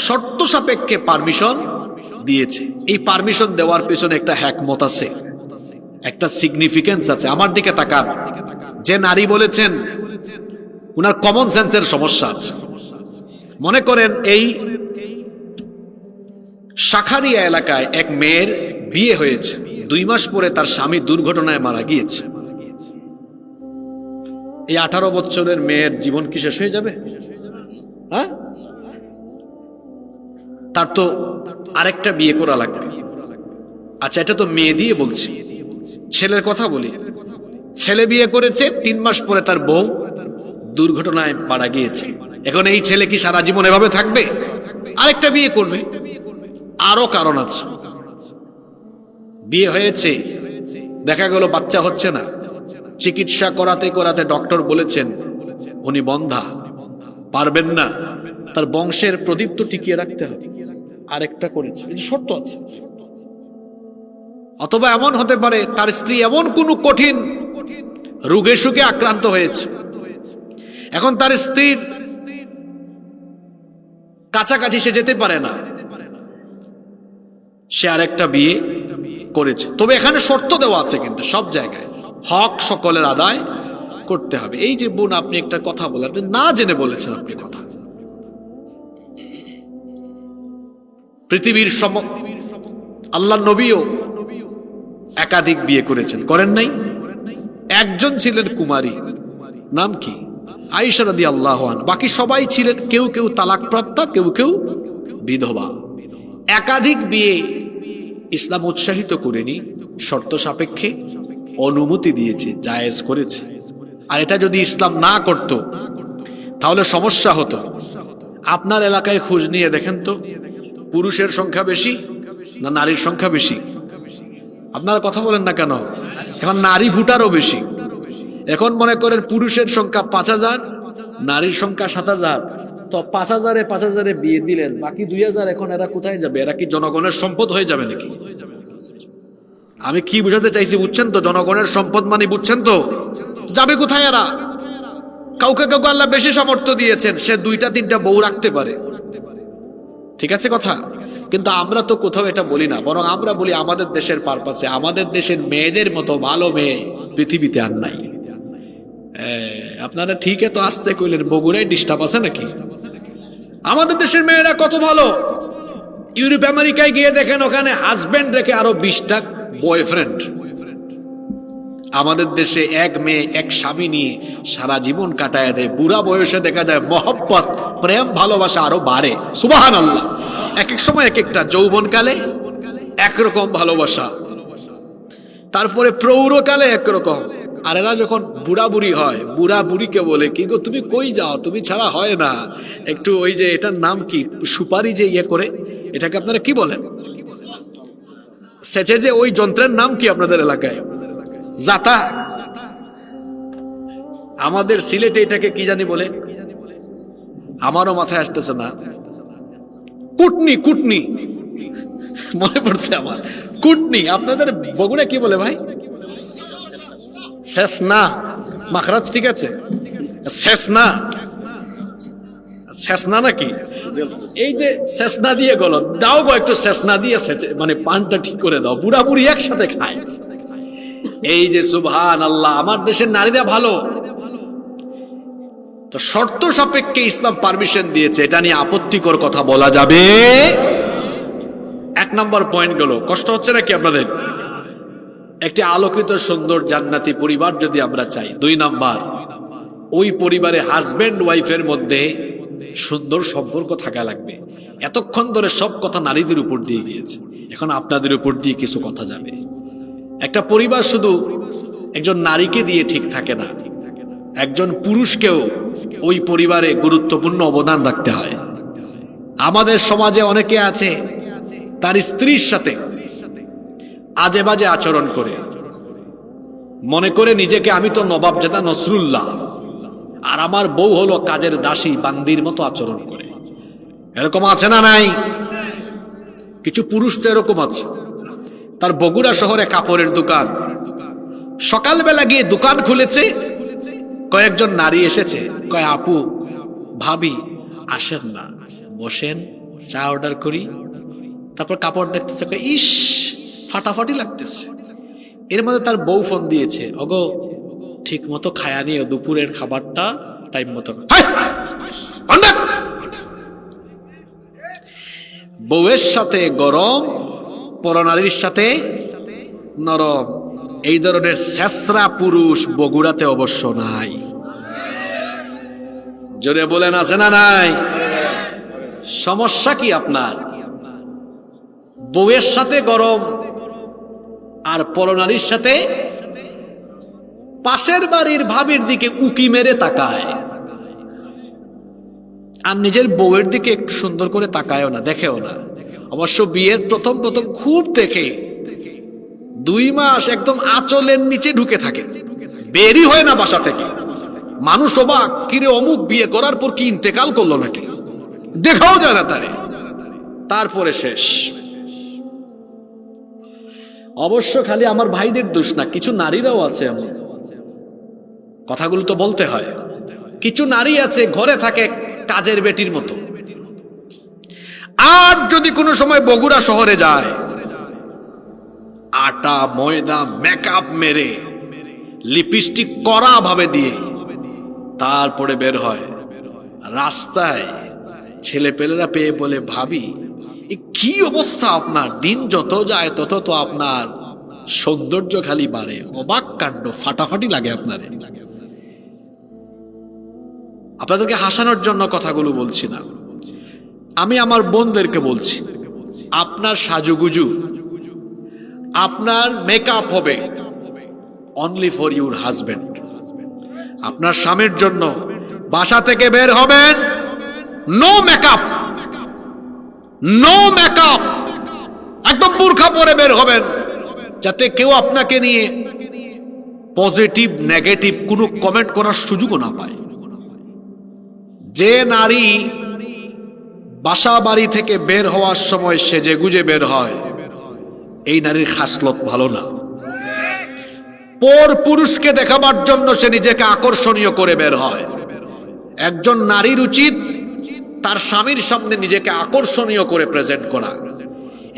শর্ত সাপেক্ষে পারমিশন দিয়েছে। এই পারমিশন দেওয়ার পেছনে একটা হিকমত আছে, একটা সিগনিফিকেন্স আছে। আমার দিকে তাকান, যে নারী বলেছেন উনার কমন সেন্সের সমস্যা আছে। মনে করেন এই শাখারিয়া এলাকায় এক মেয়ের বিয়ে হয়েছে, 2 মাস পরে তার স্বামী দুর্ঘটনায় মারা গিয়েছে। এই 18 বছরের মেয়ের জীবন কি শেষ হয়ে যাবে? হ্যাঁ, তার তো আরেকটা বিয়ে করা লাগবে। আচ্ছা, এটা তো মেয়ে দিয়ে বলছি, ছেলের কথা বলি। ছেলে বিয়ে করেছে, 3 মাস পরে তার বউ দুর্ঘটনায় মারা গিয়েছে। এখন এই ছেলে কি সারা জীবন এভাবে থাকবে? আরেকটা বিয়ে করবে। আরো কারণ আছে, বিয়ে হয়েছে, দেখা গেল বাচ্চা হচ্ছে না, চিকিৎসা করাতে করাতে ডক্টর বলেছেন উনি বন্ধা, পারবেন না, তার বংশের প্রদীপ তো টিকিয়ে রাখতে হবে, আরেকটা করেছে, এই শর্ত আছে। অথবা এমন হতে পারে তার স্ত্রী এমন কোনো কঠিন রোগে সুখে আক্রান্ত হয়েছে, এখন তার স্ত্রীর কাছাকাছি সে যেতে পারে না, সে আরেকটা বিয়ে করেছে। তবে এখানে শর্ত দেওয়া আছে, কিন্তু সব জায়গায় হক সকলের আদায় করতে হবে। এই যে বোন, আপনি একটা কথা বলেন, আপনি না জেনে বলেছেন, আপনি কথা, পৃথিবীর আল্লাহ নবীও একাধিক বিয়ে করেছেন, করেন নাই? একজন ছিলেন কুমারী, নাম কি? আয়েশা রাদিয়াল্লাহু আনহা। বাকি সবাই ছিলেন কেউ কেউ তালাকপ্রাপ্তা, কেউ কেউ বিধবা। একাধিক বিয়ে ইসলাম উৎসাহিত করেনি, শর্ত সাপেক্ষে অনুমতি দিয়েছে, জায়েজ করেছে। আর এটা যদি ইসলাম না করত তাহলে সমস্যা হতো। আপনার এলাকায় খোঁজ নিয়ে দেখেন তো, পুরুষের সংখ্যা বেশি না নারীর সংখ্যা বেশি? আপনারা কথা বলেন না কেন? এখন নারী ভোটারও বেশি। এখন মনে করেন পুরুষের সংখ্যা 5000, নারীর সংখ্যা 7000, তো 5000-5000 বিয়ে দিলেন, বাকি 2000 এখন এরা কোথায় যাবে? এরা কি জনগণের সম্পদ হয়ে যাবে নাকি? আমি কি বুঝাতে চাইছি বুঝছেন তো? জনগণের সম্পদ মানে বুঝছেন তো? যাবে কোথায় এরা? কাউকে কাউকে আল্লাহ বেশি সামর্থ্য দিয়েছেন, সে 2টা-3টা বউ রাখতে পারে, ঠিক আছে কথা। কিন্তু আমরা তো কোথাও এটা বলি না, বরং আমরা বলি আমাদের দেশের পারপাসে, আমাদের দেশের মেয়েদের মতো ভালো মেয়ে পৃথিবীতে আর নাই। আপনারা ঠিক তো আসতে কইলেন, বগুড়ায় ডিস্টার্ব আছে নাকি? আমাদের দেশের মেয়েরা কত ভালো। ইউরোপ আমেরিকায় গিয়ে দেখেন ওখানে হাজবেন্ড রেখে আরো 20টা বয়ফ্রেন্ড। আমাদের দেশে এক মেয়ে এক স্বামী নিয়ে সারা জীবন কাটায় দেয়, বুড়া বয়সে দেখা যায় মহব্বত প্রেম ভালোবাসা আরো বাড়ে। সুবহানাল্লাহ। এক এক সময় এক একটা, যৌবনকালে একরকম ভালোবাসা, তারপরে প্রৌঢ়কালে একরকম, আর এরা যখন বুড়া বুড়ি হয়, বুড়া বুড়িকে বলে কি গো তুমি কই যাও, তুমি ছাড়া হয় না, একটু ওই যে এটার নাম কি, সুপারি যে ইয়ে করে, এটাকে আপনারা কি বলেন, সেচে যে ওই যন্ত্রের নাম কি আপনাদের এলাকায়? জাতা। আমাদের সিলেটে এটাকে কি জানি বলে, আমারও মাথায় আসতেছে না। কুটনি, কুটনি মনে পড়ছে আমার, কুটনি। আপনাদের বগুড়া কি বলে ভাই? শেষনা। মাখরাজ ঠিক আছে, শেষনা, শেষনা নাকি? এই যে শেষনা দিয়ে গেল, দাও গো একটু শেষনা দিয়ে মানে পানটা ঠিক করে দাও, বুড়া বুড়ি একসাথে খায়। এই যে সুবহানাল্লাহ, আমার দেশের নারীরা ভালো। তো শর্ত সাপেক্ষে ইসলাম পারমিশন দিয়েছে, এটা নিয়ে আপত্তিকর কথা বলা যাবে। এক নম্বর পয়েন্ট গেল। কষ্ট হচ্ছে নাকি আপনাদের? একটি আলোকিত সুন্দর জান্নাতি পরিবার যদি আমরা চাই, 2 নাম্বার, ওই পরিবারে হাজবেন্ড ওয়াইফের মধ্যে সুন্দর সম্পর্ক থাকা লাগবে। এতক্ষণ ধরে সব কথা নারীদের উপর দিয়ে গিয়েছে, এখন আপনাদের উপর দিয়ে কিছু কথা যাবে। একটা পরিবার শুধু একজন নারীকে দিয়ে ঠিক থাকে না, একজন পুরুষকেও ওই পরিবারে গুরুত্বপূর্ণ অবদান রাখতে হয়। আমাদের সমাজে অনেকে আছে তার স্ত্রীর সাথে আজে বাজে আচরণ করে, মনে করে নিজেকে আমি তো নবাবজাদা নসরুল্লাহ, আর আমার বউ হলো কাজের দাসী বান্দির মতো আচরণ করে। এরকম আছে না নাই? কিছু পুরুষ তো এরকম আছে। তার বগুড়া শহরে কাপড়ের দোকান, সকালবেলা গিয়ে দোকান খুলেছে, কয়েকজন নারী এসেছে, কয় আপু ভাবি আসেন না, বসেন, চা অর্ডার করি। তারপর কাপড় দেখতেছে, কয় ইস ফাটাফাটি লাগতেছে। এর মধ্যে তার বউ ফোন দিয়েছে, ওগো ঠিক মতো খায়া নিও, দুপুরের খাবারটা টাইম মতো। বউয়ের সাথে গরম, পরনারীর সাথে নরম। এই ধরনের ছেঁচড়া পুরুষ বগুড়াতে অবশ্য নাই। জোরে বলেন আছে না নাই? সমস্যা কি আপনার? বউয়ের সাথে গরম আর পরনারীর সাথে পাশের বাড়ির ভাবির দিকে উকি মেরে তাকায়, আর নিজের বউয়ের দিকে একটু সুন্দর করে তাকায়ও না, দেখেও না। অবশ্য বিয়ের প্রথম প্রথম খুব দেখে, 2 মাস একদম আঁচলের নিচে ঢুকে থাকে, বেরই হয় না বাসা থেকে। মানুষ অবাক, কিরে অমুক বিয়ে করার পর কি ইন্তেকাল করলো নাকি, দেখাও যায় না তারে। তারপরে শেষ। অবশ্য খালি আমার ভাইদের দোষ না, কিছু নারীরাও আছে এমন, কথাগুলো তো বলতে হয়। কিছু নারী আছে ঘরে থাকে কাজের বেটির মতো, আর যদি কোনো সময় বগুড়া শহরে যায়, আটা ময়দা মেকআপ মেরে লিপস্টিক কড়া ভাবে দিয়ে তারপরে বের হয় রাস্তায়। ছেলে পেলেরা পেয়ে বলে, ভাবি কি অবস্থা আপনার, দিন যত যায় তত তো আপনার সৌন্দর্য খালি বাড়ে, অবাক কাণ্ড, ফাটাফাটি লাগে আপনার। আপনাদেরকে হাসানোর জন্য কথাগুলো বলছি না, আমি আমার বোনদেরকে বলছি, আপনার সাজুগুজু, আপনার মেকআপ হবে অনলি ফর ইউর হাজবেন্ড। আপনার স্বামীর জন্য বাসা থেকে বের হবেন, নো মেকআপ, নো মেকআপ, একদম বোরখা পরে বের হবেন, যাতে কেউ আপনাকে নিয়ে পজিটিভ নেগেটিভ কোনো কমেন্ট করার সুযোগও না পায়। যে নারী বাসা বাড়ি থেকে বের হওয়ার সময় সেজে গুজে বের হয়, এই নারীর খাসলত ভালো না। পর পুরুষকে দেখাবার জন্য সে নিজেকে আকর্ষণীয় করে বের হয়। একজন নারীর উচিত তার স্বামীর সামনে নিজেকে আকর্ষণীয় করে প্রেজেন্ট করা।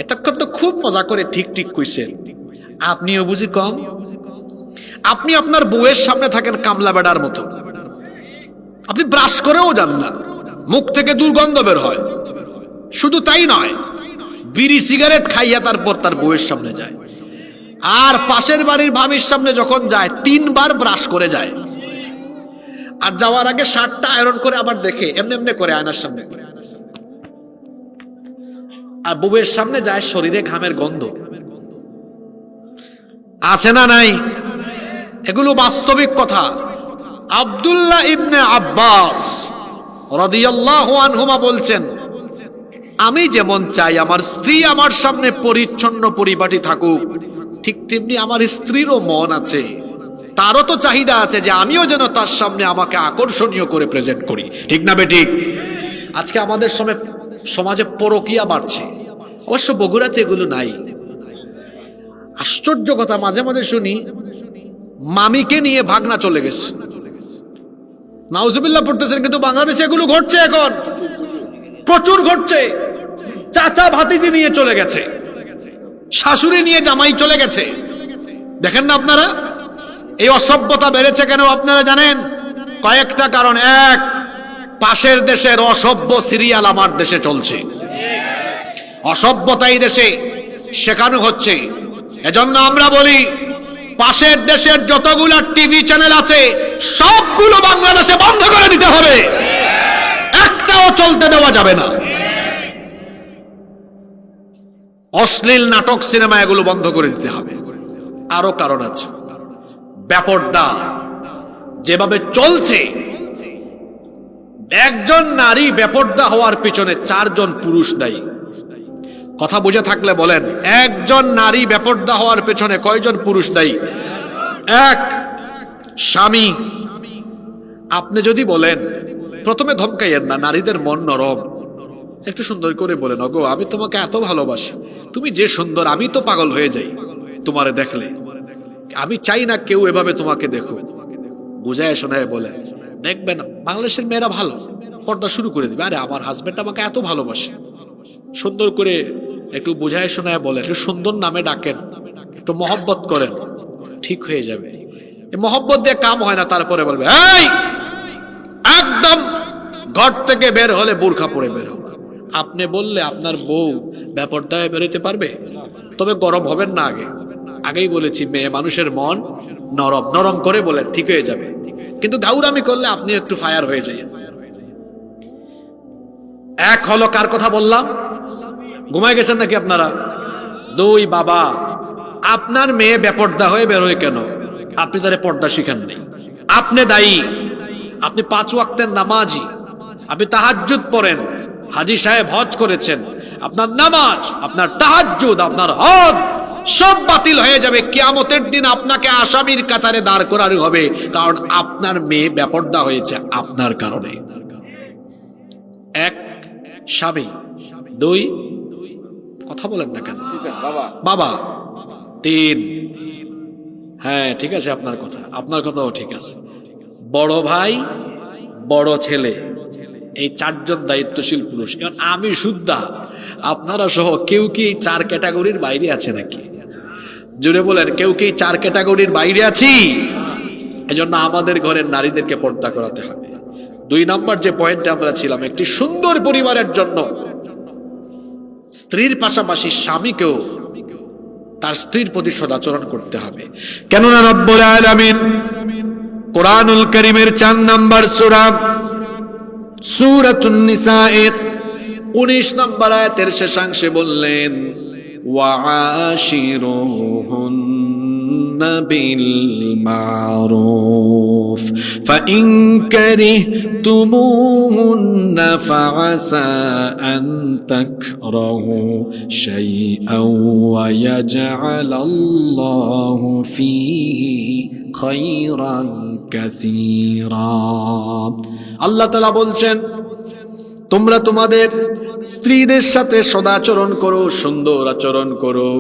এতক্ষণ তো খুব মজা করে ঠিক ঠিক কইছেন, আপনিও বুঝি কম। আপনি আপনার বউয়ের সামনে থাকেন কামলা বেড়ার মতো, আপনি ব্রাশ করেও যান না, মুখ থেকে দুর্গন্ধ বের হয়। শুধু তাই নয়, বিড়ি সিগারেট খাইয়া তারপর তার বউয়ের সামনে যায়। আর পাশের বাড়ির ভাবির সামনে যখন যায় 3 বার ব্রাশ করে যায়। আর যাওয়ার আগে শার্টটা আয়রন করে আবার দেখে এমনি এমনি করে আয়নার সামনে। আর বউয়ের সামনে যায় শরীরে ঘামের গন্ধ আছে না নাই? এগুলো বাস্তবিক কথা। আব্দুল্লাহ ইবনে আব্বাস রাদিয়াল্লাহু আনহুমা বলছেন, আমি যেমন চাই আমার স্ত্রী আমার সামনে পরিচ্ছন্ন পরিপাটি থাকুক, ঠিক তেমনি আমার স্ত্রীরও মন আছে, তারও তো চাহিদা আছে যে আমিও যেন তার সামনে আমাকে আকর্ষণীয় করে প্রেজেন্ট করি। ঠিক না বেঠিক? আজকে আমাদের সমাজে পরকীয়া বাড়ছে, অবশ্য বগুড়াতে এগুলো নাই। আশ্চর্য কথা, মাঝে মাঝে শুনি মামিকে নিয়ে ভাগনা চলে গেছে, নাউজুবিল্লাহ পড়তেছেন, কিন্তু বাংলাদেশে এগুলো ঘটছে, এখন প্রচুর ঘটছে। চাচা ভাতিজি নিয়ে চলে গেছে, শাশুড়ি নিয়ে জামাই চলে গেছে। দেখেন না আপনারা এই অসভ্যতা বেড়েছে কেন আপনারা জানেন? কয়েকটা কারণ। এক, পাশের দেশের অসভ্য সিরিয়াল আমার দেশে চলছে, অসভ্যতা এই দেশে শেখানো হচ্ছে। এজন্য আমরা বলি পাশের দেশের যতগুলো টিভি চ্যানেল আছে সবগুলো বাংলাদেশে বন্ধ করে দিতে হবে, একটাও চলতে দেওয়া যাবে না। অশ্লীল নাটক সিনেমা এগুলো বন্ধ করে দিতে হবে। আরো কারণ আছে, বেপরদা যেভাবে চলছে, একজন নারী বেপরদা হওয়ার পিছনে 4 জন পুরুষ দায়ী। কথা বুঝে থাকলে বলেন, একজন নারী বেপরদা হওয়ার পেছনে কয়জন পুরুষ দায়ী? 1, স্বামী। আপনি যদি বলেন, প্রথমে ধমকাইয়েন না, নারীদের মন নরম, একটু সুন্দর করে বলেন, ওগো আমি তোমাকে এত ভালোবাসি, তুমি যে সুন্দর, আমি তো পাগল হয়ে যাই তোমারে দেখলে, আমি চাই না কেউ এভাবে তোমাকে দেখো। বুঝায় শোনায় বলেন, দেখবেন বাংলাদেশের মেয়েরা ভালো, পর্দা শুরু করে দিবে। আরে আমার হাজবেন্ড আমাকে এত ভালোবাসে, সুন্দর করে একটু বুঝায় শোনায় বলেন, একটু সুন্দর নামে ডাকেন, একটু মহব্বত করেন, ঠিক হয়ে যাবে। মহব্বত দিয়ে কাম হয় না, তারপরে বলবে এই একদম ঘর থেকে বের হলে বোরখা পরে বের হবে। আপনি বললে আপনার বউ বেপরদায় বেরোতে পারবে? তবে গরম হবেন না, আগেই বলেছি মেয়ে মানুষের মন নরম, নরম করে বলেন, ঠিক হয়ে যাবে। কিন্তু গাউরামি করলে আপনি একটু ফায়ার হয়ে যাবেন। এক হলো, কার কথা বললাম? ঘুমায় গেছেন নাকি আপনারা? 2, বাবা আপনার মেয়ে বেপর্দা হয়ে বেরোয় কেন? আপনি তারে পর্দা শিখান নেই, আপনি দায়ী। আপনি 5 ওয়াক্তের নামাজি, আপনি তাহাজ্জুদ পড়েন, হাজী সাহেব হজ করেছেন, আপনার নামাজ, আপনার তাহাজ্জুদ, আপনার হজ সব বাতিল হয়ে যাবে। কিয়ামতের দিন আপনাকে আসামির কাতারে দাঁড় করানো হবে, কারণ আপনার মেয়ে বেপর্দা হয়েছে আপনার কারণে। 1, স্বামী। 2, কথা বলেন না কেন বাবা। 3, হ্যাঁ ঠিক আছে, আপনার কথাও ঠিক আছে, বড় ভাই, বড় ছেলে, এই 4 জন দায়িত্বশীল পুরুষ। কারণ আমি শুদ্ধা, আপনারা সহ কেউ কি এই 4 ক্যাটাগরির বাইরে আছে নাকি? জুড়ে বলেন, কেউ কি 4 ক্যাটাগরির বাইরে আছি? এজন্য আমাদের ঘরের নারীদেরকে পর্দা করাতে হবে। 2 নাম্বার যে পয়েন্টে আমরা ছিলাম, একটি সুন্দর পরিবারের জন্য স্ত্রীর পাশাপাশি স্বামীকেও তার স্ত্রীর প্রতি সদাচরণ করতে হবে। কেননা রব্বুল আলামিন কোরআনুল কারীমের 4 নাম্বার সূরা সূরাতুন নিসা এর 19 নম্বর আয়াতের শেষাংশে বললেন, ওয়াআশিরুহুন্না বিল মারুফ ফাইন কারিহতুমুহুন্না ফাআসা আন তাকরাহু শাইআন ওয়া ইয়াজআলাল্লাহু ফীহি খায়রান কাসীরা। আল্লাহ তাআলা বলছেন, তোমরা তোমাদের স্ত্রীদের সাথে সদাচরণ করো, সুন্দর আচরণ করো।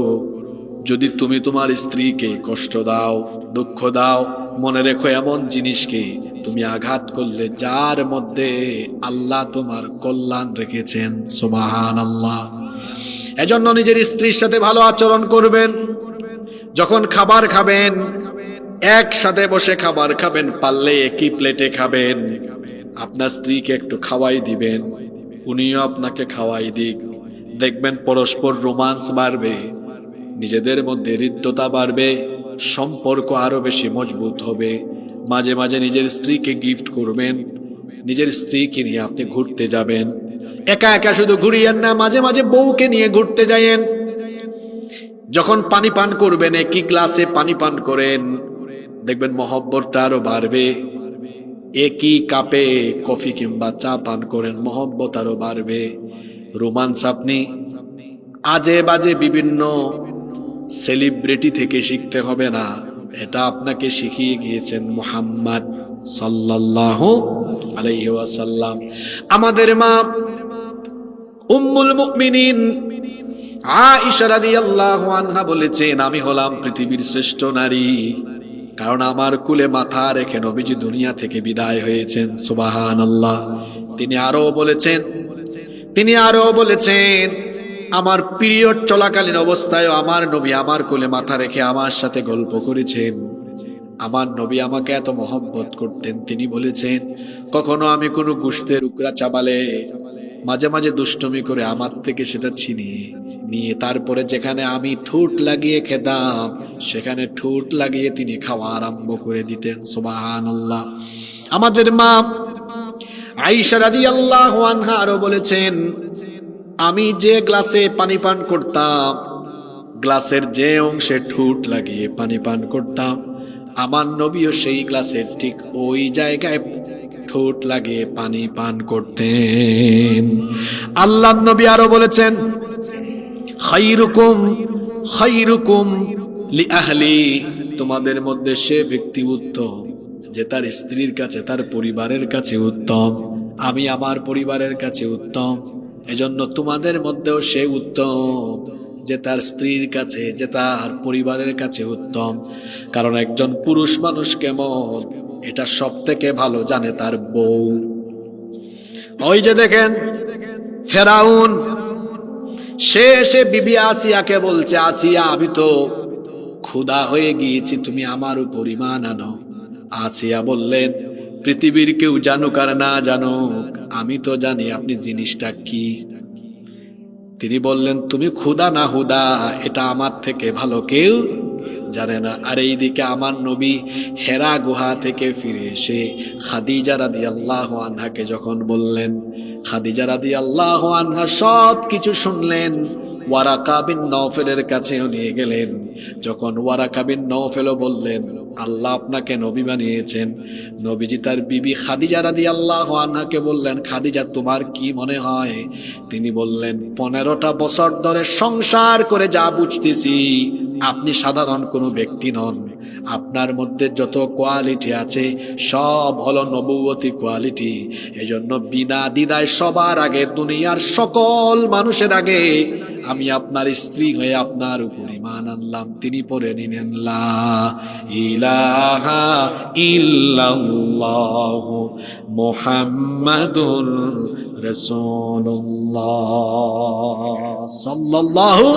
যদি তুমি তোমার স্ত্রীকে কষ্ট দাও, দুঃখ দাও, মনে রেখো এমন জিনিসকে তুমি আঘাত করলে যার মধ্যে আল্লাহ তোমার কল্যাণ রেখেছেন। সুবহানাল্লাহ। এজন্য নিজের স্ত্রীর সাথে ভালো আচরণ করবেন। যখন খাবার খাবেন একসাথে বসে খাবার খাবেন, পারলে একই প্লেটে খাবেন। আপনার স্ত্রীকে একটু খাওয়াই দিবেন, উনিও আপনাকে খাওয়াই দিক। দেখবেন পরস্পর রোমান্স বাড়বে, নিজেদের মধ্যে হৃদ্যতা বাড়বে, সম্পর্ক আরো বেশি মজবুত হবে। মাঝে মাঝে নিজের স্ত্রীকে গিফট করবেন, নিজের স্ত্রীকে নিয়ে আপনি ঘুরতে যাবেন। একা একা শুধু ঘুরিয়েন না, মাঝে মাঝে বউকে নিয়ে ঘুরতে যায়েন। যখন পানি পান করবেন, একই গ্লাসে পানি পান করেন, দেখবেন মহব্বতটা আরো বাড়বে। একই কাপে কফি কিংবা চা পান করেন, মহব্বত আরো বাড়বে। রোমান্স আপনি আজে বাজে বিভিন্ন সেলিব্রিটি থেকে শিখতে হবে না, এটা আপনাকে শিখিয়ে গিয়েছেন মুহাম্মদ সাল্লাল্লাহু আলাইহি ওয়াসাল্লাম। আমাদের মা উম্মুল মুমিনিন আয়েশা রাদিয়াল্লাহু আনহা বলেছেন, আমি হলাম পৃথিবীর শ্রেষ্ঠ নারী, কারণ আমার কুলে মাথা রেখে নবীজি দুনিয়া থেকে বিদায় হয়েছেন। সুবহানাল্লাহ। তিনি আরো বলেছেন আমার পিরিয়ড চলাকালীন অবস্থায় আমার নবী আমার কোলে মাথা রেখে আমার সাথে গল্প করেছেন। আমার নবী আমাকে এত মহব্বত করতেন, তিনি বলেছেন কখনো আমি কোনো গোশতের টুকরা চাবালে মাঝে মাঝে দুষ্টুমি করে আমার থেকে সেটা ছিনিয়ে নিয়ে তারপরে যেখানে আমি ঠোঁট লাগিয়ে খেতাম সেখানে ঠোঁট লাগিয়ে তিনি খাওয়া আরম্ভ করে দিতেন। সুবহানাল্লাহ। আমাদের মা আয়েশা রাদিয়াল্লাহু আনহা আরো বলেছেন, আমি যে গ্লাসে পানি পান করতাম, গ্লাসের যে অংশে ঠোঁট লাগিয়ে পানি পান করতাম, আমার নবীও সেই গ্লাসের ঠিক ওই জায়গায় ঠোঁট লাগিয়ে পানি পান করতেন। আল্লাহর নবী আরো বলেছেন, খায়রুকুম খায়রুকুম লিআহলি, তোমাদের মধ্যে সে ব্যক্তি উত্তম যে তার স্ত্রীর কাছে তার পরিবারের কাছে উত্তম। আমি আমার পরিবারের কাছে উত্তম, এজন্য তোমাদের মধ্যেও সে উত্তম যে তার স্ত্রীর কাছে, যে তার পরিবারের কাছে উত্তম। কারণ একজন পুরুষ মানুষ কেমন এটা সব থেকে ভালো জানে তার বউ। ওই যে দেখেন ফেরাউন, সে বিবি আসিয়াকে বলছে, আসিয়া আমি তো ক্ষুধা হয়ে গিয়েছি, তুমি আমার উপর ঈমান আনো। আসিয়া বললেন, পৃথিবীর কেউ জানুক আর না জানুক আমি তো জানি আপনি জিনিসটা কি। তিনি বললেন, তুমি ক্ষুধা না হুদা এটা আমার থেকে ভালো কেউ জানে না। আর এইদিকে আমার নবী হেরা গুহা থেকে ফিরে এসে খাদিজা রাদিয়াল্লাহু আনহাকে যখন বললেন, খাদিজা রাদিয়াল্লাহু আনহা সব কিছু শুনলেন। ওয়ারাকা বিন নওফেলের কাছেও নিয়ে গেলেন। যখন ওয়ারাকা বিন নওফেলও বললেন, আল্লাহ আপনাকে নবী বানিয়েছেন, নবীজি তার বিবি খাদিজা রাদিয়াল্লাহু আনহাকে বললেন, খাদিজা তোমার কি মনে হয়? তিনি বললেন, 15টা বছর ধরে সংসার করে যা বুঝতেছি আপনি সাধারণ কোনো ব্যক্তি নন। আপনার মধ্যে যত কোয়ালিটি আছে সব হলো নবুয়তি কোয়ালিটি। এজন্য বিনা দ্বিধায় সবার আগে, দুনিয়ার সকল মানুষের আগে আমি আপনার স্ত্রী হয়ে আপনার উপর ঈমান আনলাম। তিনি পড়ে নিলেন, লা ইলাহা ইল্লাল্লাহু মুহাম্মাদুর রাসূলুল্লাহ সাল্লাল্লাহু।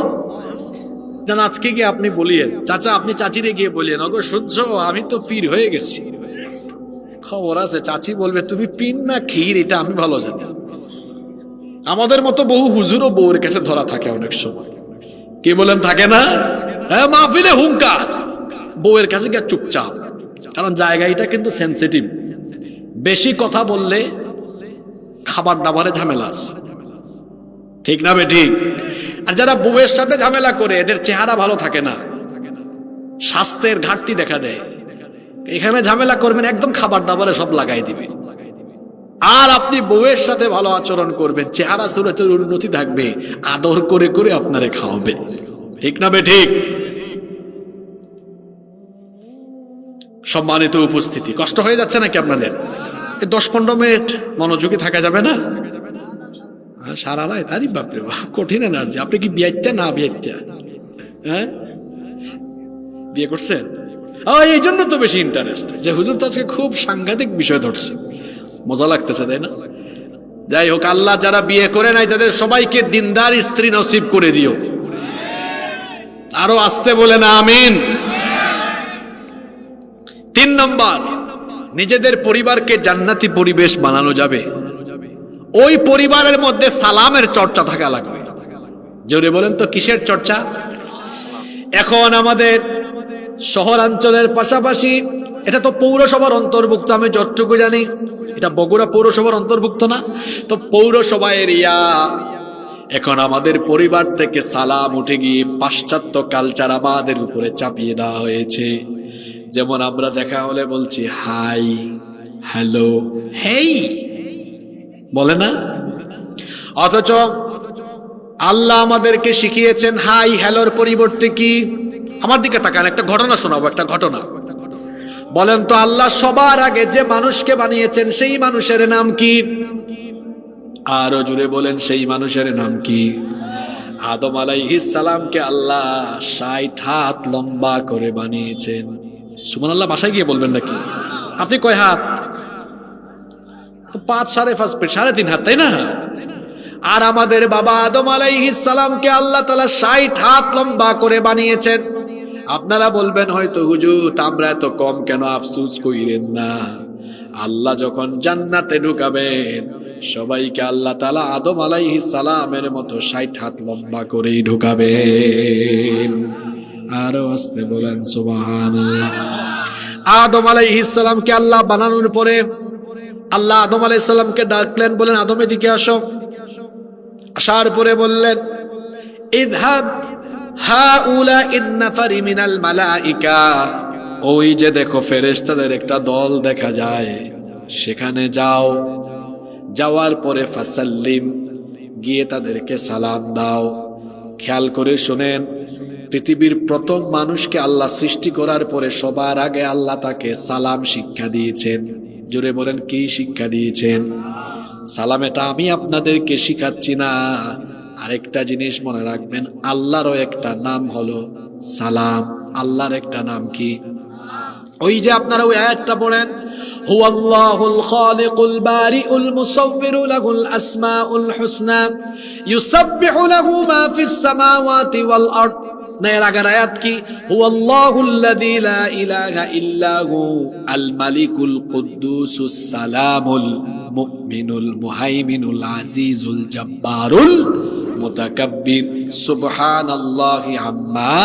জান আজকে গিয়ে আপনি বলিয়েন, চাচা আপনি চাচিরে গিয়ে বলিয়েন, ওগো শুনছো আমি তো পীর হয়ে গেছি। খবর আছে, চাচি বলবে তুমি পীর না ক্ষীর এটা আমি ভালো জানি। আমাদের মতো বহু হুজুরও বউয়ের কাছে ধরা থাকে অনেক সময়, কি বলেন থাকে না? হ্যাঁ, মাহফিলে হুঙ্কার, বউয়ের কাছে গিয়ে চুপচাপ। কারণ জায়গাটা কিন্তু সেন্সিটিভ, বেশি কথা বললে খাবার দাবারে ঝামেলা আছে, ঠিক না বে ঠিক? আর যারা বউয়ের সাথে ঝামেলা করে এদের চেহারা ভালো থাকে না, স্বাস্থ্যের ঘাটতি দেখা দেয়। এখানে ঝামেলা করবেন একদম খাবার দাবারে সব লাগাই দিবে। আর আপনি বউয়ের সাথে ভালো আচরণ করবেন, চেহারা সুরতের উন্নতি থাকবে, আদর করে করে আপনারে খাওয়াবে, ঠিক না বে ঠিক? সম্মানিত উপস্থিতি, কষ্ট হয়ে যাচ্ছে নাকি আপনাদের? 10-15 মিনিট মনোযোগী থাকা যাবে না? সারা রাত, আরে বাপরে বাপ, কঠিন এনার্জি। আপনি কি বিয়াইতে না বিয়াইতে? হ্যাঁ, বিয়ে করছেন? এই জন্য তো বেশি ইন্টারেস্ট যে হুজুর তো আজকে খুব সাংঘাতিক বিষয় ধরছে, মজা লাগতেছে তাই না? যাই হোক, আল্লাহ যারা বিয়ে করে নাই তাদের সবাইকে দিনদার স্ত্রী নসিব করে দিও। আরো আসতে বলে না আমিন। তিন নম্বর, নিজেদের পরিবারকে জান্নাতি পরিবেশ বানানো যাবে, ওই পরিবারের মধ্যে সালামের চর্চা থাকা লাগবে। জোরে বলেন তো কিসের চর্চা? এখন আমাদের শহরাঞ্চলের পাশাপাশি, এটা তো পৌরসভার অন্তর্ভুক্ত, আমি যতটুকু জানি এটা বগুড়া পৌরসভার অন্তর্ভুক্ত না, তো পৌরসভা এরিয়া। এখন আমাদের পরিবার থেকে সালাম উঠে গিয়ে পাশ্চাত্য কালচার আমাদের উপরে চাপিয়ে দেওয়া হয়েছে। যেমন আমরা দেখা হলে বলছি হাই, হ্যালো, হেই, বলে না? অথচ আল্লাহ আমাদেরকে শিখিয়েছেন হাই হ্যালোর পরিবর্তে কি? আমার দিকে তাকান, একটা ঘটনা শোনাবো, একটা ঘটনা। বলেন তো আল্লাহ সবার আগে যে মানুষকে বানিয়েছেন সেই মানুষের নাম কি? আরো জুড়ে বলেন, সেই মানুষের নাম কি? আদম আলাইহিস সালামকে আল্লাহ ৬০ হাত লম্বা করে বানিয়েছেন। সুবহানাল্লাহ বাসায় গিয়ে বলবেন নাকি? আপনি কয় হাত? তো ৫, ৫.৫ ফিট, ৩.৫ হাত, তাই না? আর আমাদের বাবা আদম আলাইহিস সালামকে আল্লাহ তাআলা ৬০ হাত লম্বা করে বানিয়েছেন। আপনারা বলবেন হয়তো হুজুর আমরা এত কম কেন? আফসোস কইরেন না, আল্লাহ যখন জান্নাতে ঢুকাবেন সবাইকে আল্লাহ তাআলা আদম আলাইহিস সালামের মতো ৬০ হাত লম্বা করেই ঢুকাবেন। আরো আস্তে বলেন সুবহানাল্লাহ। আদম আলাইহিস সালামকে আল্লাহ বানানোর পরে আল্লাহ আদম আলাইহিস সালামকে ডাকলেন, বলেন আদম এদিকে আসো। আসার পরে বললেন ইযহাব হাউলা ইন্নাফারি মিনাল মালাইকা, ওই যে দেখো ফেরেশতাদের একটা দল দেখা যায়, সেখানে যাও। যাওয়ার পরে ফাসাল্লিম, গিয়ে তাদেরকে সালাম দাও। খেয়াল করে শুনেন, পৃথিবীর প্রথম মানুষকে আল্লাহ সৃষ্টি করার পরে সবার আগে আল্লাহ তাকে সালাম শিক্ষা দিয়েছেন। জোরে বলেন কি শিক্ষা দিয়েছেন? সালাম। এটা আমি আপনাদেরকে শিখাচ্ছি না, আরেকটা জিনিস মনে রাখবেন, আল্লাহরও একটা নাম হলো সালাম। আল্লাহর একটা নাম কি? ওই যে আপনারা ওই আয়াতটা পড়েন, হুয়াল্লাহুল খালিকুল বারিউল মুসাউবিরু লাহুল আসমাউল হুসনা ইউসাব্বিহু লাহু মা ফিস সামাওয়াতি ওয়াল আরদ। না, এর আগের আয়াত কি? হুয়াল্লাহুল্লাযী লা ইলাহা ইল্লাহু আল মালিকুল কুদ্দুসুস সালামুল মুমিনুল মুহাইমিনুল আজিজুল জব্বারুল মুতাকাব্বির সুবহানাল্লাহি আম্মা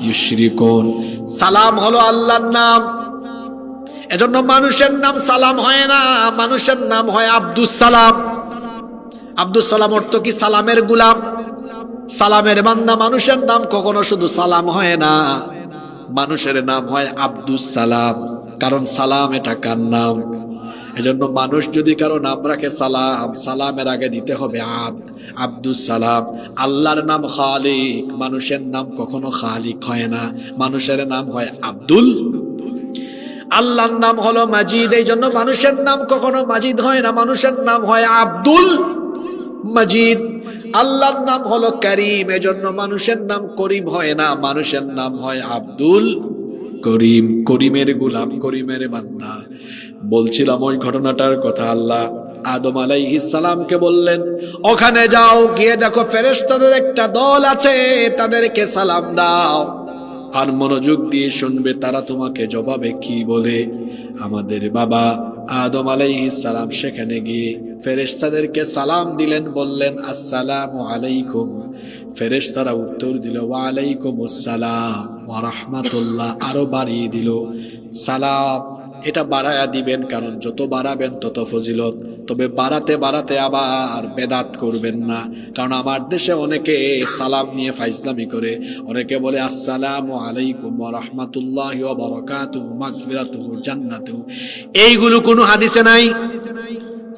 ইউশরিকুন। সালাম হলো আল্লাহর নাম। এজন্য মানুষের নাম সালাম হয় না, মানুষের নাম হয় আব্দুস সালাম। আব্দুস সালাম অর্থ কি? সালামের গোলাম, সালামের বান্দা। মানুষের নাম কখনো শুধু সালাম হয় না, মানুষের নাম হয় আব্দুস সালাম। কারণ সালাম এটা কার নাম? এজন্য মানুষ যদি কারো নাম রাখে সালাম, সালামের আগে দিতে হবে আব্দুস সালাম। আল্লাহর নাম খালিক, মানুষের নাম কখনো খালিক হয় না, মানুষের নাম হয় আব্দুল। আল্লাহর নাম হলো মাজিদ, এই জন্য মানুষের নাম কখনো মাজিদ হয় না, মানুষের নাম হয় আব্দুল মাজিদ। আল্লাহর নাম হলো করিম, এজন্য মানুষের নাম করিম হয় না, মানুষের নাম হয় আব্দুল করিম। করিমের গোলাম, করিমের বান্দা। বলছিলাম ওই ঘটনাটার কথা। আল্লাহ আদম আলাইহিস সালামকে বললেন ওখানে যাও, গিয়ে দেখো ফেরেশতাদের একটা দল আছে, তাদেরকে সালাম দাও। আর মনোযোগ দিয়ে শুনবে তারা তোমাকে জবাবে কি বলে। আমাদের বাবা আদম আলাইহিস সালাম সেখানে গিয়ে ফেরেশতাদেরকে সালাম দিলেন, বললেন আসসালামু আলাইকুম। ফেরেশতারা উত্তর দিল ওয়া আলাইকুমুস সালাম ওয়া রাহমাতুল্লাহ। আরো বাড়িয়ে দিল সালাম। এটা বাড়ায়া দিবেন, কারণ যত বাড়াবেন তত ফজিলত। তবে বাড়াতে বাড়াতে আবার বেদাত করবেন না, কারণ আমার দেশে অনেকে সালাম নিয়ে ফাইজলামি করে। অনেকে বলে আসসালামু আলাইকুম ওয়া রাহমাতুল্লাহি ওয়া বারাকাতুহু মাগফিরাতুহু জান্নাতুহু। এইগুলো কোনো হাদিসে নাই।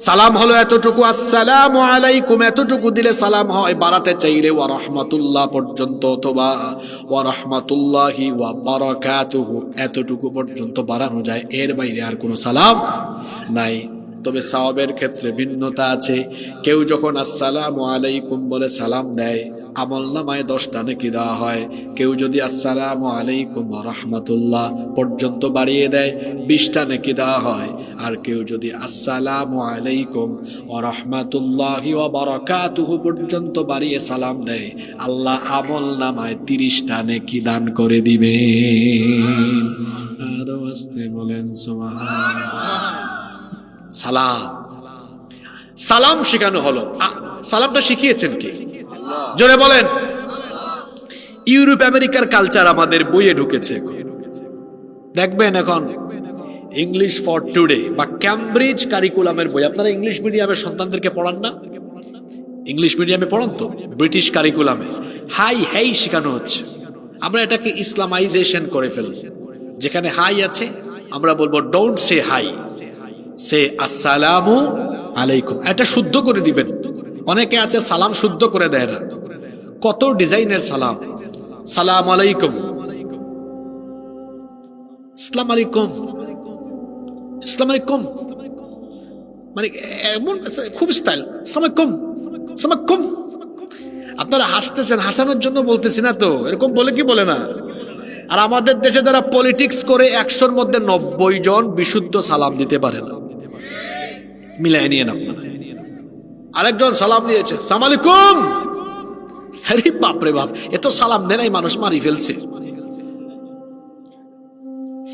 সালাম হলো এতটুকু, আসসালামু আলাইকুম এতটুকু দিলে সালাম হয়। বাড়াতে চাইলে ওয়া রাহমাতুল্লাহ পর্যন্ত অথবা ওয়া রাহমাতুল্লাহি ওয়া বারাকাতুহু এতটুকু পর্যন্ত বাড়ানো যায়, এর বাইরে আর কোনো সালাম নাই। তবে সাওয়াবের ক্ষেত্রে ভিন্নতা আছে। কেউ যখন আসসালামু আলাইকুম বলে সালাম দেয়, আমল নামায় 10টা নেকি দেওয়া হয়। কেউ যদি আসসালামু আলাইকুম ওয়া রাহমাতুল্লাহ পর্যন্ত বাড়িয়ে দেয়, 20টা নেকি দেওয়া হয়। আর কেউ যদি আসসালামু আলাইকুম ওয়া রাহমাতুল্লাহি ওয়া বারাকাতুহু পর্যন্ত বাড়িয়ে সালাম দেয়, আল্লাহ আমল নামায় 30টা নেকি দান করে দিবেন। আরো আস্তে বলেন সুবহানাল্লাহ। সালাম, সালাম শেখানো হলো। সালামটা শিখিয়েছেন কে? জোরে বলেন। ইউরোপ আমেরিকার কালচার আমাদের বইয়ে ঢুকেছে। দেখবেন এখন ইংলিশ ফর টুডে বা ক্যামব্রিজ কারিকুলামের বই, আপনারা ইংলিশ মিডিয়ামের সন্তানদেরকে পড়ান না? ইংলিশ মিডিয়ামে পড়ান তো, ব্রিটিশ কারিকুলামে হাই হেই শেখানো হচ্ছে। আমরা এটাকে ইসলামাইজেশন করে ফেলব। যেখানে হাই আছে আমরা বলবো ডোন্ট সে হাই, সে আসসালামু আলাইকুম। এটা শুদ্ধ করে দিবেন। অনেকে আছে সালাম শুদ্ধ করে দেয় না। কত ডিজাইনের সালাম, সালাম আলাইকুম, ইসলাম আলাইকুম, ইসলাম আলাইকুম, মানে এমন খুব স্টাইল, সালামালাইকুম সালামালাইকুম। আপনারা হাসতেছেন, হাসানোর জন্য বলতেছি না তো, এরকম বলে কি বলে না? আর আমাদের দেশে যারা পলিটিক্স করে 100-র মধ্যে 90 জন বিশুদ্ধ সালাম দিতে পারে না। মিলাই নিয়েন আপনারা। আরেকজন সালাম দিয়েছে সালাম আলাইকুম, আরে বাপরে বাপ, এত সালাম দেয় নাই, মানুষ মারি ফেলছে।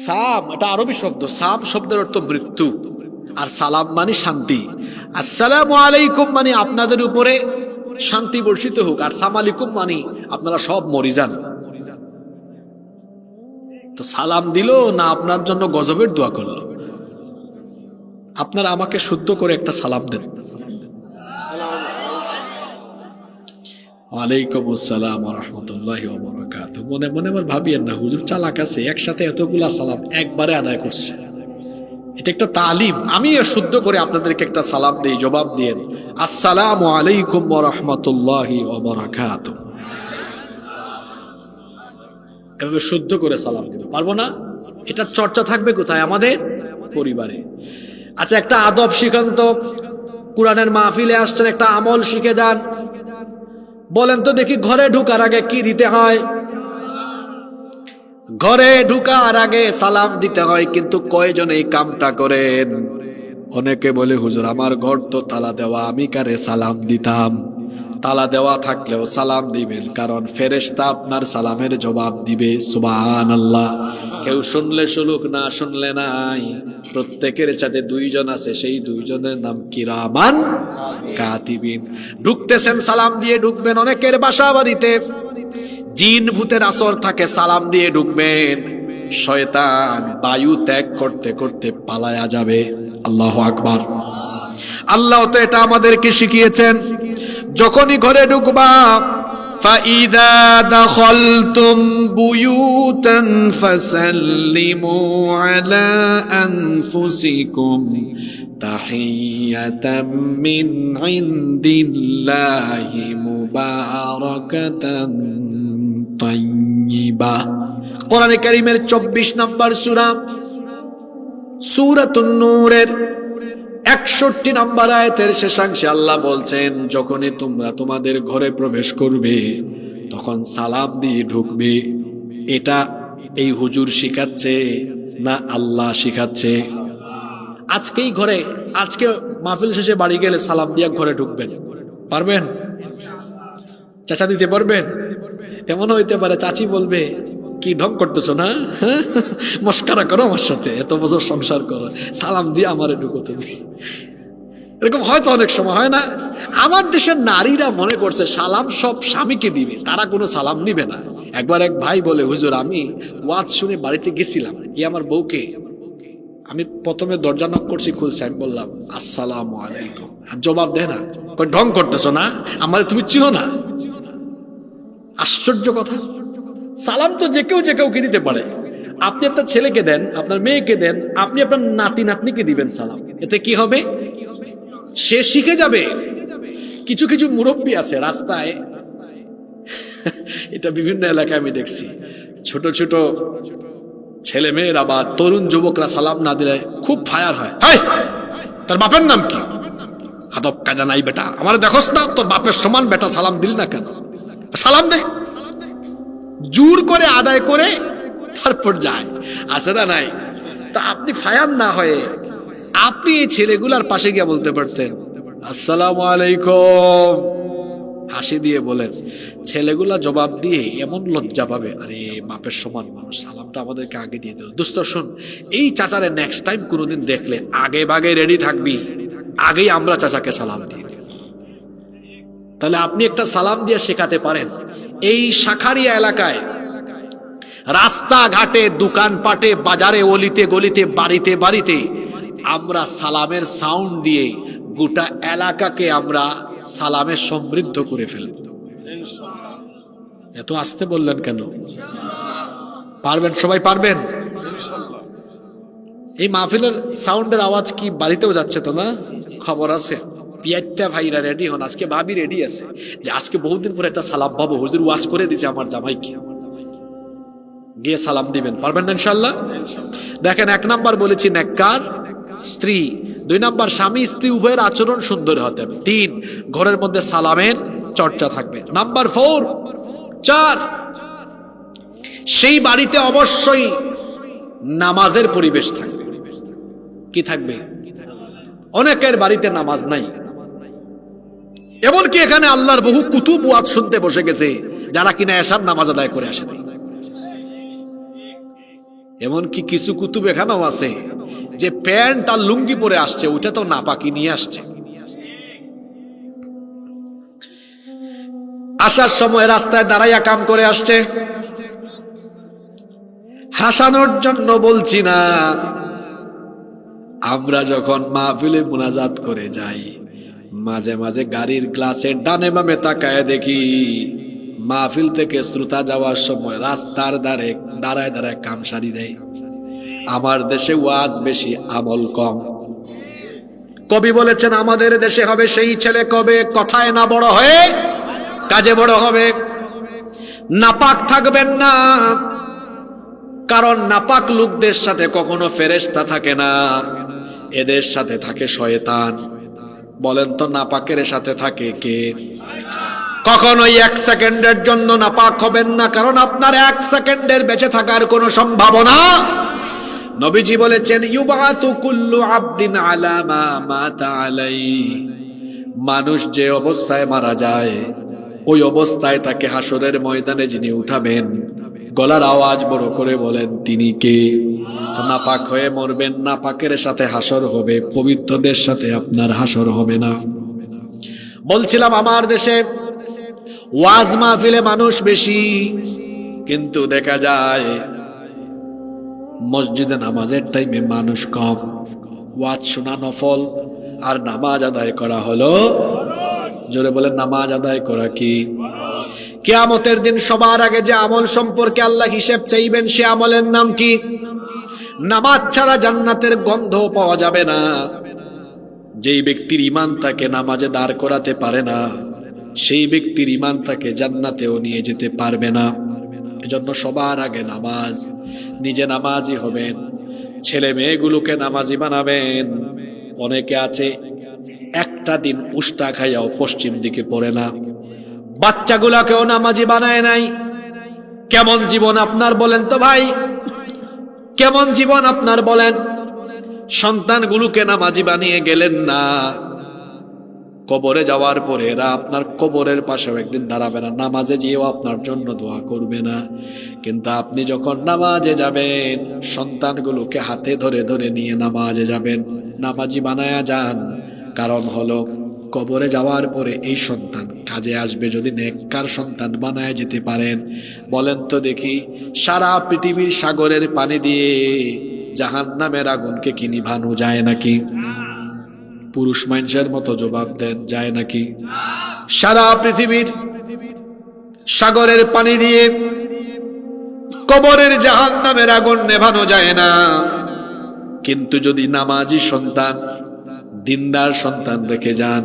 সাম এটা আরবি শব্দ, সাম শব্দের অর্থ মৃত্যু, আর সালাম মানে শান্তি। আসসালামু আলাইকুম মানে আপনাদের উপরে শান্তি বর্ষিত হোক, আর সালাম আলাইকুম মানে আপনারা সব মরি যান। তো সালাম দিল না আপনার জন্য গজবের দোয়া করলো? আপনারা আমাকে শুদ্ধ করে একটা সালাম দেন। ওয়ালাইকুম আসসালাম ওয়া রাহমাতুল্লাহি ওয়া বারাকাতুহু। মনে মনে আমার ভাবিয়েন না, হুজুর চালাক আছে, একসাথে এতগুলা সালাম একবারে আদায় করছে। এটা একটা তালিম। আমি শুদ্ধ করে আপনাদেরকে একটা সালাম দেই, জবাব দিয়ে আসসালামু আলাইকুম ওয়া রাহমাতুল্লাহি ওয়া বারাকাতুহু। এভাবে শুদ্ধ করে সালাম দিতে পারবো না? এটার চর্চা থাকবে কোথায়? আমাদের পরিবারে। আচ্ছা, একটা আদব শিখান তো। কোরআনের মাহফিলে আসছেন, একটা আমল শিখে যান। বলেন তো দেখি, ঘরে ঢুকার আগে কি দিতে হয়? ঘরে ঢুকার আগে সালাম দিতে হয়, কিন্তু কয়জন এই কামটা করেন? অনেকে বলে হুজুর আমার ঘর তো তালা দেওয়া, আমি কারে সালাম দিতাম? তালা দেওয়া থাকলেও সালাম দিবেন, কারণ ফেরেশতা আপনার সালামের জবাব দিবে। সুবহানাল্লাহ। কেউ শুনলে শুনুক, না শুনলে নাই, প্রত্যেকের সাথে 2 জন আছে, সেই 2 জনের নাম কিরামান কাতিবিন। ঢুকতেছেন সালাম দিয়ে ঢুকবেন। অনেকের বাসা বাড়িতে জিন ভূতের আসর থাকে, সালাম দিয়ে ঢুকবেন, শয়তান বায়ু ত্যাগ করতে করতে পালায়া যাবে। আল্লাহু আকবার। আল্লাহ তো এটা আমাদেরকে শিখিয়েছেন, যখনই ঘরে ঢুকবা فَإِذَا دَخَلْتُمْ بُيُوتًا فَسَلِّمُوا عَلَى أَنفُسِكُمْ تَحِيَّةً مِّنْ عِندِ اللَّهِ مُبَارَكَةً طَيِّبَةً। কোরআনে কারীমের 24 নম্বর সূরা, সূরাতুন নূরের 61 নম্বর আয়াতের শেষাংশে আল্লাহ বলছেন, যখনই তোমরা তোমাদের ঘরে প্রবেশ করবে তখন সালাম দিয়ে ঢুকবে। এটা এই হুজুর শিখাচ্ছে না আল্লাহ শিখাচ্ছে? আজকেই ঘরে, আজকে মাহফিল শেষে বাড়ি গেলে সালাম দিয়ে ঘরে ঢুকবেন, পারবেন? চাচা দিতে পারবেন? এমন হইতে পারে চাচি বলবে, কি ঢং করতেছো না, মস্কারা করো আমার সাথে, এত বছর সংসার করো, সালাম দিয়ে আমারে ঢুকো তুমি। এরকম হয়তো অনেক সময় হয় না? আমার দেশের নারীরা মনে করছে সালাম সব স্বামীকে দিবে, তারা কোনো সালাম নিবে না। একবার এক ভাই বলে, হুজুর আমি ওয়াজ শুনে বাড়িতে গেছিলাম, কি আমার বউকে আমি প্রথমে দরজা নক করছি, খুলছে, আমি বললাম আসসালামু আলাইকুম, আর জবাব দেয় না। ঢং করতেছো না, আমারে তুমি চিনো না? আশ্চর্য কথা। সালাম তো যে কেউকে দিতে পারে। আপনি আপনার ছেলেকে দেন, আপনার মেয়েকে দেন, আপনি আপনার নাতি নাতনিকে দিবেন সালাম, এতে কি হবে? সে শিখে যাবে। কিছু কিছু মুরব্বী আছে রাস্তায়, এটা বিভিন্ন এলাকায় আমি দেখছি, ছোট ছোট ছেলে মেয়েরা বা তরুণ যুবকরা সালাম না দিলে খুব ফায়ার হয়। হাই, তোর বাপের নাম কি? আদব কায়দা নাই বেটা, আমার দেখোস না তোর বাপের সমান বেটা, সালাম দিল না কেন? সালাম দে। জোর করে আদায় করে তারপর যায়, আছে না নাই? তা আপনি ফায়ার না হয়ে আপনি এই ছেলেগুলার পাশে গিয়ে বলতে পারতেন আসসালামু আলাইকুম, হাসি দিয়ে বলেন, ছেলেগুলা জবাব দিয়ে এমন লজ্জা পাবে, আরে বাপের সমান মানুষ, সালামটা আমাদেরকে আগে দিয়ে দিল। দোস্ত শোন, এই চাচারে নেক্সট টাইম কোনোদিন দেখলে আগে বাগে রেডি থাকবি, আগেই আমরা চাচাকে সালাম দিয়ে দিই। তাহলে আপনি একটা সালাম দিয়ে শেখাতে পারেন। এই শাখারিয়া এলাকায় রাস্তাঘাটে, দোকানপাটে, বাজারে, অলিতে গলিতে, বাড়িতে বাড়িতে আমরা সালামের সাউন্ড দিয়ে গোটা এলাকাকে আমরা সালামে সমৃদ্ধ করে ফেলব। এত আসতে বললেন কেন? পারবেন? সবাই পারবেন? এই মাহফিলের সাউন্ডের আওয়াজ কি বাড়িতেও যাচ্ছে তো না? খবর আছে? পিয়াত্তা ভাইরা রেডি হন, আজকে ভাবি রেডি আছে যে আজকে বহুদিন পরে একটা সালাম পাবো, হুজুর ওয়াজ করে দিছে আমার জামাইকে, গিয়ে সালাম দিবেন। পারবেন না ইনশাল্লাহ? দেখেন, 1 নাম্বার বলেছি নেককার স্ত্রী, 2 নাম্বার স্বামী স্ত্রী উভয়ের আচরণ সুন্দর হতে হবে, 3 ঘরের মধ্যে সালামের চর্চা থাকবে, নাম্বার 4 সেই বাড়িতে অবশ্যই নামাজের পরিবেশ থাকবে। কি থাকবে? অনেকের বাড়িতে নামাজ নাই, এমনকি এখানে আল্লাহর বহু কুতুব ওয়াজ শুনতে বসে গেছে যারা কিনা এশার নামাজ আদায় করে আসে নাই। এমনকি কিছু কুতুব এখানেও আছে যে প্যান্ট আর লুঙ্গি পরে আসছে, ওইটা তো নাপাকি নিয়ে আসছে। আসার সময় রাস্তায় দাঁড়াইয়া কাম করে আসছে। হাসানোর জন্য বলছি না, আমরা যখন মাহফিলে মুনাজাত করে যাই, মাঝে মাঝে গাড়ির গ্লাসের ডানে বামে তাকায় দেখি মাহফিল থেকে শ্রোতা যাওয়ার সময় রাস্তার ধারে দাঁড়ায় দাঁড়ায় কাম সারি দেয়। আমার দেশে ওয়াজ বেশি, আমল কম। কবি বলেছেন, আমাদের দেশে হবে সেই ছেলে কবে কথায় না বড় হয়ে কাজে বড় হবে। নাপাক থাকবেন না, কারণ নাপাক লোকদের সাথে কখনো ফেরেশতা থাকে না, এদের সাথে থাকে শয়তান। বলেন তো, নাপাকের সাথে থাকে কে? কখনোই 1 সেকেন্ডের জন্য নাপাক হবেন না, কারণ আপনার 1 সেকেন্ডের বেঁচে থাকার কোনো সম্ভাবনা। নবীজি বলেছেন, ইউবাতু কুল্লু আবদিন আলা মা মাতা আলাইহি, মানুষ যে অবস্থায় মারা যায় ওই অবস্থায় তাকে হাসরের ময়দানে যিনি উঠাবেন, গলার আওয়াজ বড় করে বলেন, তিনি কে? তো নাপাক হয়ে মরবেন, নাপাকের সাথে হাসর হবে, পবিত্রদের সাথে আপনার হাসর হবে না। বলছিলাম, আমার দেশে ওয়াজ মাহফিলে মানুষ বেশি, কিন্তু দেখা যায় মসজিদে নামাজের টাইমে মানুষ কম। ওয়াজ শোনা নফল, আর নামাজ আদায় করা হলো, জোরে বলেন, নামাজ আদায় করা কি? কিয়ামতের দিন সবার আগে যে আমল সম্পর্কে আল্লাহ হিসেব চাইবেন, সে আমলের নাম কি? নামাজ ছাড়া জান্নাতের গন্ধ পাওয়া যাবে না। যেই ব্যক্তির ঈমান তাকে নামাজে দাঁড় করাতে পারে না, সেই ব্যক্তির ঈমান তাকে জান্নাতেও নিয়ে যেতে পারবে না। এজন্য সবার আগে নামাজ। নিজে নামাজি হবেন, ছেলে মেয়েগুলোকে নামাজি বানাবেন। অনেকে আছে একটা দিন উষ্টা খাইয়াও পশ্চিম দিকে পড়ে না, বাচ্চাগুলাকেও নামাজি বানায় নাই। কেমন জীবন আপনার বলেন তো ভাই? কেমন জীবন আপনার বলেন? সন্তানগুলোকে নামাজি বানিয়ে গেলেন না, কবরে যাওয়ার পরে এরা আপনার কবরের পাশেও একদিন দাঁড়াবে না, নামাজে যেও আপনার জন্য দোয়া করবে না। কিন্তু আপনি যখন নামাজে যাবেন, সন্তানগুলোকে হাতে ধরে ধরে নিয়ে নামাজে যাবেন, নামাজি বানায়া যান। কারণ হলো, কবরে যাওয়ার পরে এই সন্তান কাজে আসবে যদি নেককার সন্তান বানায় যেতে পারেন। বলেন তো দেখি, সারা পৃথিবীর সাগরের পানি দিয়ে জাহান্নামের আগুনকে কি নিভানো যায় নাকি? পুরুষ মানুষের মতো জবাব দেন, যায় নাকি? সারা পৃথিবীর সাগরের পানি দিয়ে কবরের জাহান্নামের আগুন নেভানো যায় না। কিন্তু যদি নামাজি সন্তান, দিনদার সন্তান রেখে যান,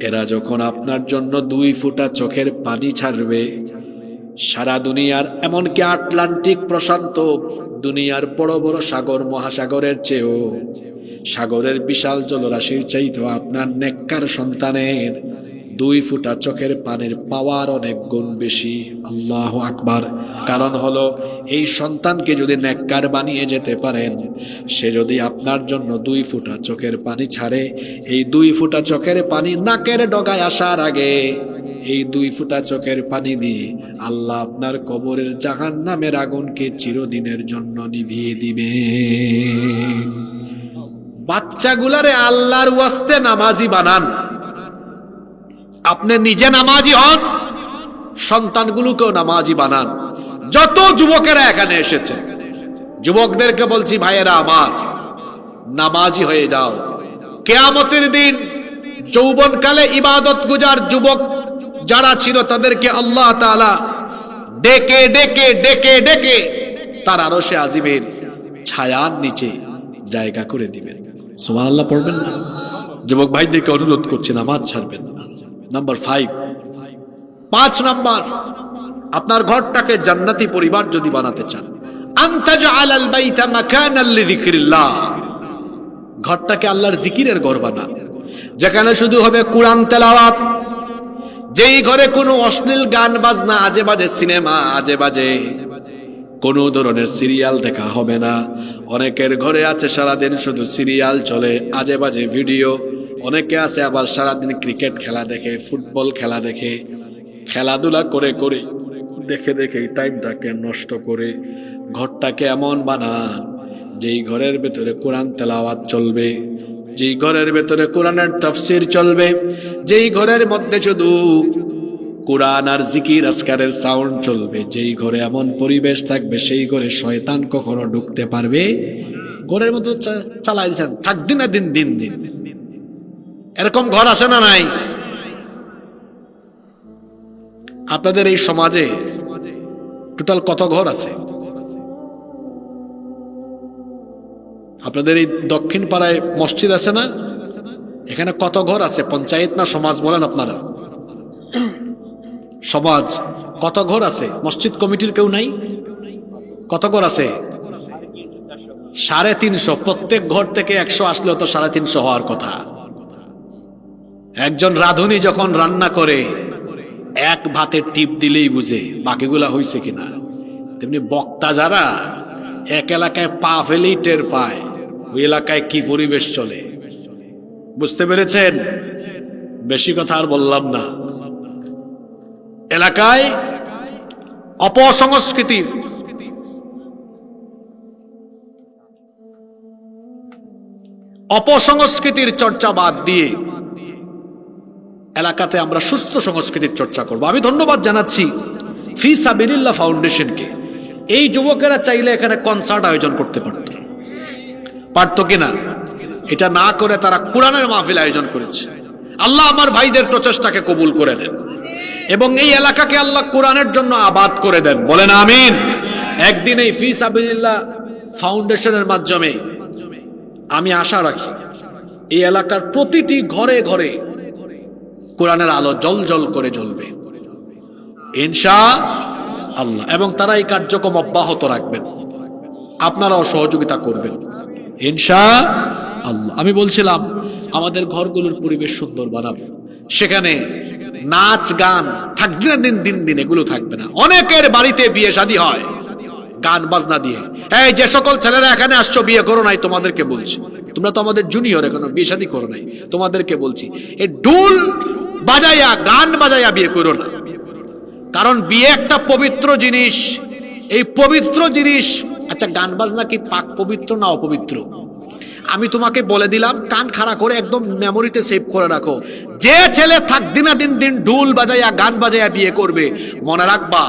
এরা যখন আপনার জন্য 2 ফোঁটা চোখের পানি ছাড়বে, সারা দুনিয়ার, এমনকি আটলান্টিক প্রশান্ত দুনিয়ার বড় বড় সাগর মহাসাগরের চেয়েও, সাগরের বিশাল জলরাশির চাইতেও আপনার নেককার সন্তানের 2 ফোঁটা চোখের পানির পাওয়ার অনেক গুণ বেশি। আল্লাহু আকবার। কারণ হলো, এই সন্তানকে যদি নেককার বানিয়ে যেতে পারেন, সে যদি আপনার জন্য 2 ফোঁটা চোখের পানি ছাড়ে, এই 2 ফোঁটা চোখের পানি নাকের ডগায় আসার আগে এই 2 ফোঁটা চোখের পানি দিয়ে আল্লাহ আপনার কবরের জাহান্নামের আগুনকে চিরদিনের জন্য নিভিয়ে দিবে। বাচ্চাগুলারে আল্লাহর ওয়াস্তে নামাজি বানান। আপনি নিজে নামাজি হন, সন্তানগুলোকেও নামাজি বানান। যত যুবকেরা এখানে এসেছে, যুবকদেরকে বলছি, ভাইয়েরা আমার, নামাজি হয়ে যাও। কিয়ামতের দিন যৌবনকালে ইবাদত গুজার যুবক যারা ছিল তাদেরকে আল্লাহ তাআলা ডেকে ডেকে ডেকে ডেকে তার আরশে আজিমের ছায়ার নিচে জায়গা করে দিবেন। সুবহানাল্লাহ পড়বেন না? যুবক ভাইদেরকে অনুরোধ করছি, নামাজ ছাড়বেন না। নাম্বার 5 নাম্বার, আপনার ঘরটাকে জান্নাতি পরিবার যদি বানাতে চান, আনতাজআলাল বাইতা মাকানাল লিযিকরিল্লাহ, ঘরটাকে আল্লাহর জিকিরের ঘর বানান, যেখানে শুধু হবে কোরআন তেলাওয়াত, যেই ঘরে কোনো অশ্লীল গান বাজনা, আজে বাজে সিনেমা, আজে বাজে কোনো ধরনের সিরিয়াল দেখা হবে না। অনেকের ঘরে আছে সারাদিন শুধু সিরিয়াল চলে, আজে বাজে ভিডিও। অনেকে আছে আবার সারাদিন ক্রিকেট খেলা দেখে, ফুটবল খেলা দেখে, খেলাধুলা করে করে দেখে দেখে টাইমটাকে নষ্ট করে। ঘরটাকে এমন বানান যেই ঘরের ভেতরে কোরআন তেলাওয়াত চলবে, যেই ঘরের ভেতরে কোরআনের তাফসীর চলবে, যেই ঘরের মধ্যে শুধু কোরআন আর জিকির আজকারের সাউন্ড চলবে, যেই ঘরে এমন পরিবেশ থাকবে সেই ঘরে শয়তান কখনো ঢুকতে পারবে। ঘরের মতো চালাই দিচ্ছেন, থাকবে না দিন দিন দিন। এরকম ঘর আছে না নাই? আপনাদের এই সমাজে টোটাল কত ঘর আছে? আপনাদের এই দক্ষিণ পাড়ায় মসজিদ আছে না? এখানে কত ঘর আছে? পঞ্চায়েত না সমাজ বলেন আপনারা? সমাজ। কত ঘর আছে? মসজিদ কমিটির কেউ নাই? কত ঘর আছে? 350। প্রত্যেক ঘর থেকে 100 আসলেও তো 350 হওয়ার কথা। একজন রাঁধুনি যখন রান্না করে এক ভাতের টিপ দিলেই বুঝে বাকিগুলা হয়েছে কিনা। তেমনি বক্তা যারা এক এলাকায় পা ফেলেই টের পায় ওই এলাকায় কি পরিবেশ চলে। বুঝতে পেরেছেন? বেশি কথা আর বললাম না। এলাকায় অপসংস্কৃতির চর্চা বাদ দিয়ে এলাকাতে আমরা সুস্থ সংস্কৃতির চর্চা করব। আমি ধন্যবাদ জানাচ্ছি ফি সাবিলিল্লাহ ফাউন্ডেশনকে। এই যুবকেরা চাইলে এখানে কনসার্ট আয়োজন করতে পারতো কিনা? এটা না করে তারা কোরআনের মাহফিল আয়োজন করেছে। আল্লাহ আমার ভাইদের প্রচেষ্টাকে কবুল করে নেন এবং এই এলাকাকে আল্লাহ কোরআনের জন্য আবাদ করে দেন। বলেন আমিন। একদিন এই ফি সাবিলিল্লাহ ফাউন্ডেশনের মাধ্যমে আমি আশা রাখি এই এলাকার প্রতিটি ঘরে ঘরে কোরআনের আলো জল জল করে জ্বলবে ইনশাআল্লাহ। এবং তারা এই কার্যক্রম অব্যাহত রাখবেন, আপনারাও সহযোগিতা করবেন ইনশাআল্লাহ। আমি বলছিলাম আমাদের ঘরগুলোর পরিবেশ সুন্দর বানাবো, সেখানে নাচ গান থাকবে না, দিন দিন দিন এগুলো থাকবে না। অনেকের বাড়িতে বিয়ে শাদী হয় গান বাজনা দিয়ে। এই যে সকল ছেলেরা এখানে আসছো বিয়ে করো নাই, তোমাদেরকে বলছি, তোমরা তো আমাদের জুনিয়র, এখনো বিয়ে শাদী করো নাই, তোমাদেরকে বলছি এই ঢোল বাজাইয়া গান বাজাইয়া বিয়ে করো না। কারণ বিয়ে একটা পবিত্র জিনিস। এই পবিত্র জিনিস, আচ্ছা গান বাজনা কি পাক পবিত্র না অপবিত্র? আমি তোমাকে বলে দিলাম, কান খাড়া করে একদম মেমোরিতে সেভ করে রাখো। যে ছেলে থাকবে না দিন দিন ঢোল বাজাইয়া গান বাজাইয়া বিয়ে করবে, মনে রাখবা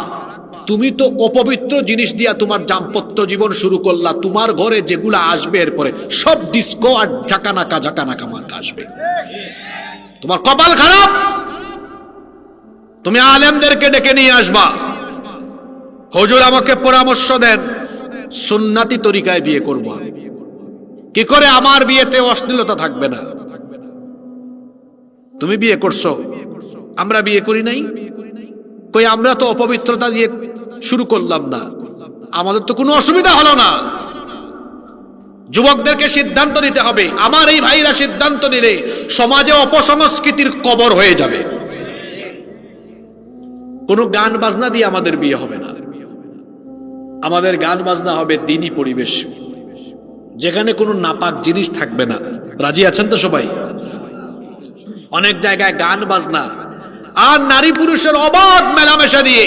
তুমি তো অপবিত্র জিনিস দিয়া তোমার দাম্পত্য জীবন শুরু করলা। তোমার ঘরে যেগুলা আসবে এরপরে সব ডিস্কো আর ঝাঁকানাকা মার্কা আসবে। তোমার কপাল খারাপ। তুমি আলেমদেরকে ডেকে নিয়ে আসবা, হুজুর আমাকে পরামর্শ দেন সুন্নাতি তরিকায় বিয়ে করব, কি করে আমার বিয়েতে অশ্লীলতা থাকবে না। তুমি বিয়ে করছো, আমরা বিয়ে করি নাই, কই আমরা তো অপবিত্রতা দিয়ে শুরু করলাম না, আমাদের তো কোনো অসুবিধা হলো না। যুবকদেরকে সিদ্ধান্ত নিতে হবে। আমার এই ভাইরা সিদ্ধান্ত নিলে সমাজে অপসংস্কৃতির কবর হয়ে যাবে। কোনো গান বাজনা দিয়ে আমাদের বিয়ে হবে না, আমাদের গান বাজনা হবে দ্বীনি পরিবেশ, যেখানে কোনো নাপাক জিনিস থাকবে না। রাজি আছেন তো সবাই? অনেক জায়গায় গান বাজনা আর নারী পুরুষের অবাধ মেলামেশা দিয়ে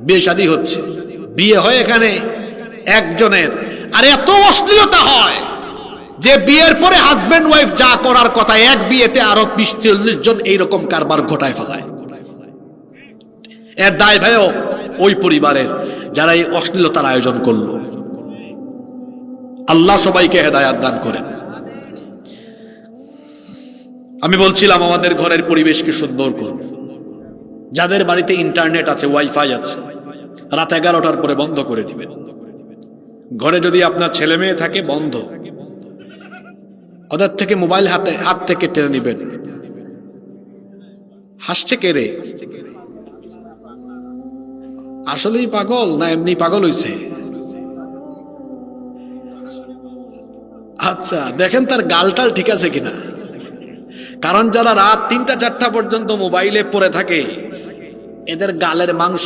বিয়ে শাদী হচ্ছে। বিয়ে হয় এখানে একজনের, আর এত অশ্লীলতা হয় যে বিয়ের পরে হাজবেন্ড ওয়াইফ যা করার কথা এক বিয়েতে আরো 20-40 জন এইরকম কারবার ঘটায় ফেলায়। এর দায় ভাইও ওই পরিবারের যারা এই অশ্লীলতার আয়োজন করলো। আল্লাহ সবাইকে হেদায়াত দান করেন। আমি বলছিলাম আমাদের ঘরের পরিবেশকে সুন্দর করুন। যাদের বাড়িতে ইন্টারনেট আছে, ওয়াইফাই আছে, রাত 11টার পরে বন্ধ করে দিবেন। ঘরে যদি আপনার ছেলে মেয়ে থাকে বন্ধ, ওদের থেকে মোবাইল হাত থেকে টেনে নিবেন। হাসছে কে রে? আসলেই পাগল না এমনি পাগল হইছে? আচ্ছা দেখেন তার গালটাল ঠিক আছে কিনা, কারণ যারা রাত 3টা-4টা পর্যন্ত মোবাইলে পড়ে থাকে এদের গালের মাংস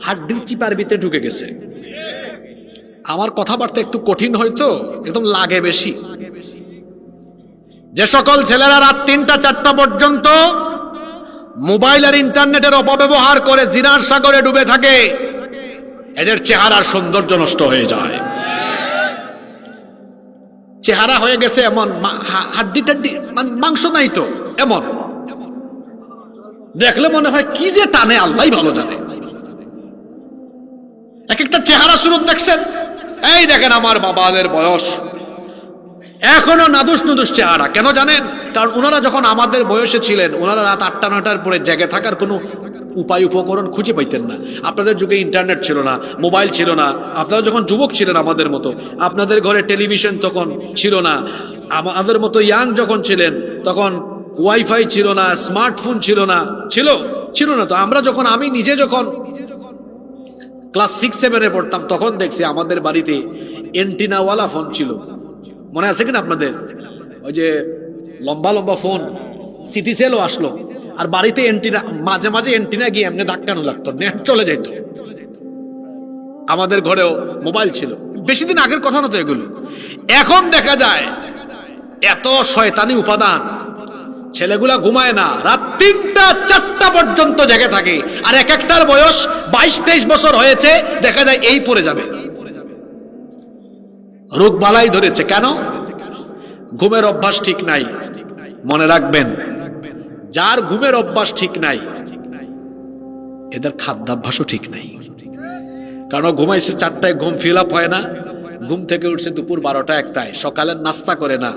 হাড্ডির চিপার ভিতরে ঢুকে গেছে। আমার কথাবার্তা একটু কঠিন হয়তো, একদম লাগে বেশি। যে সকল ছেলেরা রাত 3টা-4টা পর্যন্ত মোবাইল আর ইন্টারনেটের অপব্যবহার করে জিনার সাগরে ডুবে থাকে এদের চেহারার সৌন্দর্য নষ্ট হয়ে যায়। চেহারা হয়ে গেছে এমন, হাড্ডি টাড্ডি মাংস নাই তো, এমন দেখলে মনে হয় কি যে টানে আল্লাহ ভালো জানে। এক একটা চেহারা সুরত দেখছেন, এই দেখেন আমার বাবাদের বয়স এখনো নাদুস নুদুস চেহারা। কেন জানেন? কারণ ওনারা যখন আমাদের বয়সে ছিলেন ওনারা রাত 8টা-9টার পরে জেগে থাকার কোনো উপায় উপকরণ খুঁজে পাইতেন না। আপনাদের যুগে ইন্টারনেট ছিল না, মোবাইল ছিল না। আপনারা যখন যুবক ছিলেন আমাদের মতো, আপনাদের ঘরে টেলিভিশন তখন ছিল না। আমাদের মতো ইয়াং যখন ছিলেন তখন ওয়াইফাই ছিল না, স্মার্টফোন ছিল না। ছিল না তো। আমরা যখন, আমি নিজে যখন ক্লাস 6-7-এ পড়তাম তখন দেখছি আমাদের বাড়িতে এন্টিনাওয়ালা ফোন ছিল। মনে আছে কিনা আপনাদের? ওই যে লম্বা লম্বা ফোন, সিটি সেলও আসলো, আর বাড়িতে এন্টিনা, মাঝে মাঝে এন্টিনা গিয়ে এমনি ধাক্কানো লাগতো, নেট চলে যেত। আমাদের ঘরেও মোবাইল ছিল, বেশি দিন আগের কথা না তো এগুলো। এখন দেখা যায় এত শয়তানি উপাদান, ছেলেগুলা ঘুমায় না, রাত 3টা-4টা পর্যন্ত জেগে থাকে। আর এক একটার বয়স 22-23 বছর হয়েছে, দেখা যায় এই পড়ে যাবে, রোগ বালাই ধরেছে। কেন? ঘুমের অভ্যাস ঠিক নাই। মনে রাখবেন, যার ঘুমের অভ্যাস ঠিক নাই এদের খাদ্যাভ্যাসও ঠিক নাই। কারণ ঘুমাইছে 4টায়, ঘুম ফিল আপ হয় না, ঘুম থেকে উঠছে দুপুর 12টা-1টায়, সকালের নাস্তা করে না।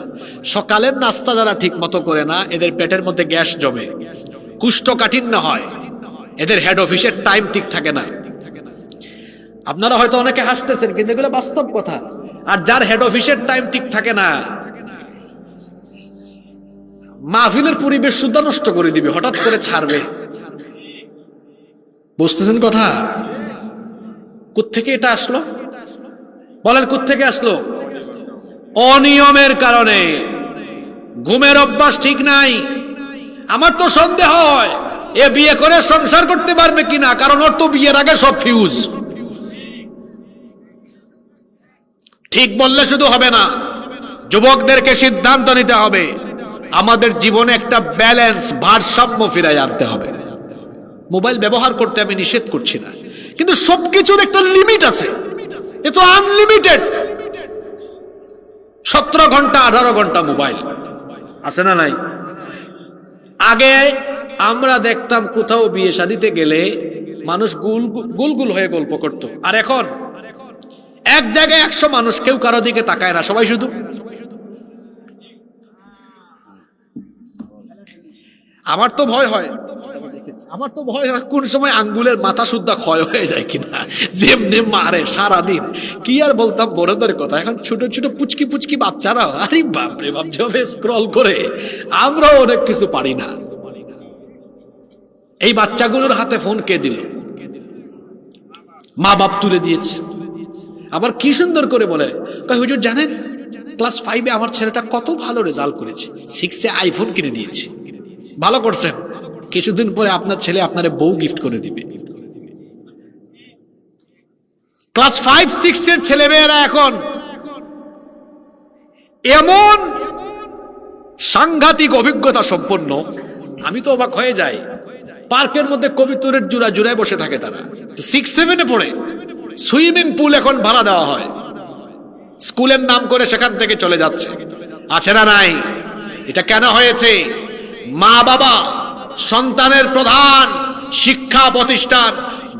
সকালের নাস্তা যারা ঠিক মতো করে না এদের পেটের মধ্যে গ্যাস জমে, কুষ্ঠকাঠিন্য হয়, এদের হেড অফিসের টাইম ঠিক থাকে না। আপনারা হয়তো অনেকে হাসতেছেন, কিন্তু এগুলো বাস্তব কথা। আর যার হেড অফিসের টাইম ঠিক থাকে না, মাহফিলের পরিবেশ সুদ্ধা নষ্ট করে দিবে, হঠাৎ করে ছাড়বে। বুঝতেছেন কথা? কোত্থেকে এটা আসলো বলেন? কোত্থেকে আসলো? অনিয়মের কারণে। ঘুমের অভ্যাস ঠিক নাই। আমার তো সন্দেহ হয় এ বিয়ে করে সংসার করতে পারবে কিনা, কারণ ওর তো বিয়ের আগে সব ফিউজ। ঠিক বললে শুধু হবে না, যুবকদেরকে সিদ্ধান্ত নিতে হবে। আমাদের জীবনে একটা ব্যালেন্স, ভারসাম্য ফিরাই আনতে হবে। মোবাইল ব্যবহার করতে আমি নিষেধ করছি না, কিন্তু সবকিছুর একটা লিমিট আছে। এ তো আনলিমিটেড। 17 ঘন্টা 18 ঘন্টা মোবাইল আছে না নাই? আগে আমরা দেখতাম কোথাও বিয়ে শাদিতে গেলে মানুষ গুল হয়ে গল্প করত, আর এখন এক জায়গায় 100 মানুষ, কেউ কারো দিকে তাকায় না, সবাই শুধু। আমার তো ভয় হয় কোন সময় আঙ্গুলের মাথা সুদ্ধা ক্ষয় হয়ে যায় কিনা, যেমনি মারে সারাদিন। কি আর বলতাম বড়দের কথা, এখন ছোট ছোট পুচকি বাচ্চারা, আরে বাপরে বাপ, যবে স্ক্রল করে আমরাও অনেক কিছু পারি না। এই বাচ্চাগুলোর হাতে ফোন কে দিল? মা বাপ তুলে দিয়েছে। আবার কি সুন্দর করে বলে, হুজুর জানেন ক্লাস 5-এ আমার ছেলেটা কত ভালো রেজাল্ট করেছে, 6-এ আইফোন কিনে দিয়েছে। ভালো করছেন, কিছুদিন পরে আপনার ছেলে আপনার বউ গিফট করে দিবে। ক্লাস 5-6-এর ছেলেমেয়েরা এখন এমন সাংঘাতিক অভিজ্ঞতা সম্পন্ন, আমি তো অবাক হয়ে যাই, পার্কের মধ্যে কবিতরের জোড়া জোড়ায় বসে থাকে তারা, 6-7-এ পড়ে। সুইমিং পুল এখন ভাড়া দেওয়া হয়, স্কুলের নাম করে সেখান থেকে চলে যাচ্ছে, আছে না নাই? এটা কেন হয়েছে? মা বাবা সন্তানের প্রধান শিক্ষা প্রতিষ্ঠান,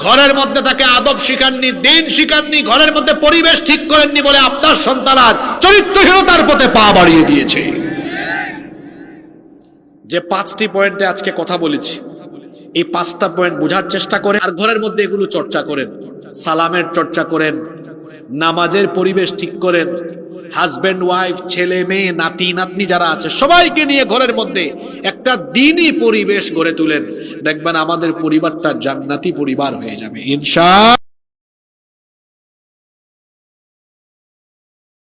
ঘরের মধ্যে তাকে আদব শিখাননি, দিন শিখাননি, ঘরের মধ্যে পরিবেশ ঠিক করেননি বলে আপনার সন্তান আর চরিত্রহীনতার পথে পা বাড়িয়ে দিয়েছে। যে 5টি পয়েন্টে আজকে কথা বলেছি, এই 5টা পয়েন্ট বোঝার চেষ্টা করেন আর ঘরের মধ্যে এগুলো চর্চা করেন। সালামের চর্চা করেন, নামাজের পরিবেশ ঠিক করেন, হাজবেন্ড ওয়াইফ, ছেলে মেয়ে, নাতি নাতনি যারা আছে সবাইকে নিয়ে ঘরের মধ্যে একটা দ্বীনি পরিবেশ গড়ে তুলেন, দেখবেন আমাদের পরিবারটা জান্নাতি পরিবার হয়ে যাবে ইনশাআল্লাহ।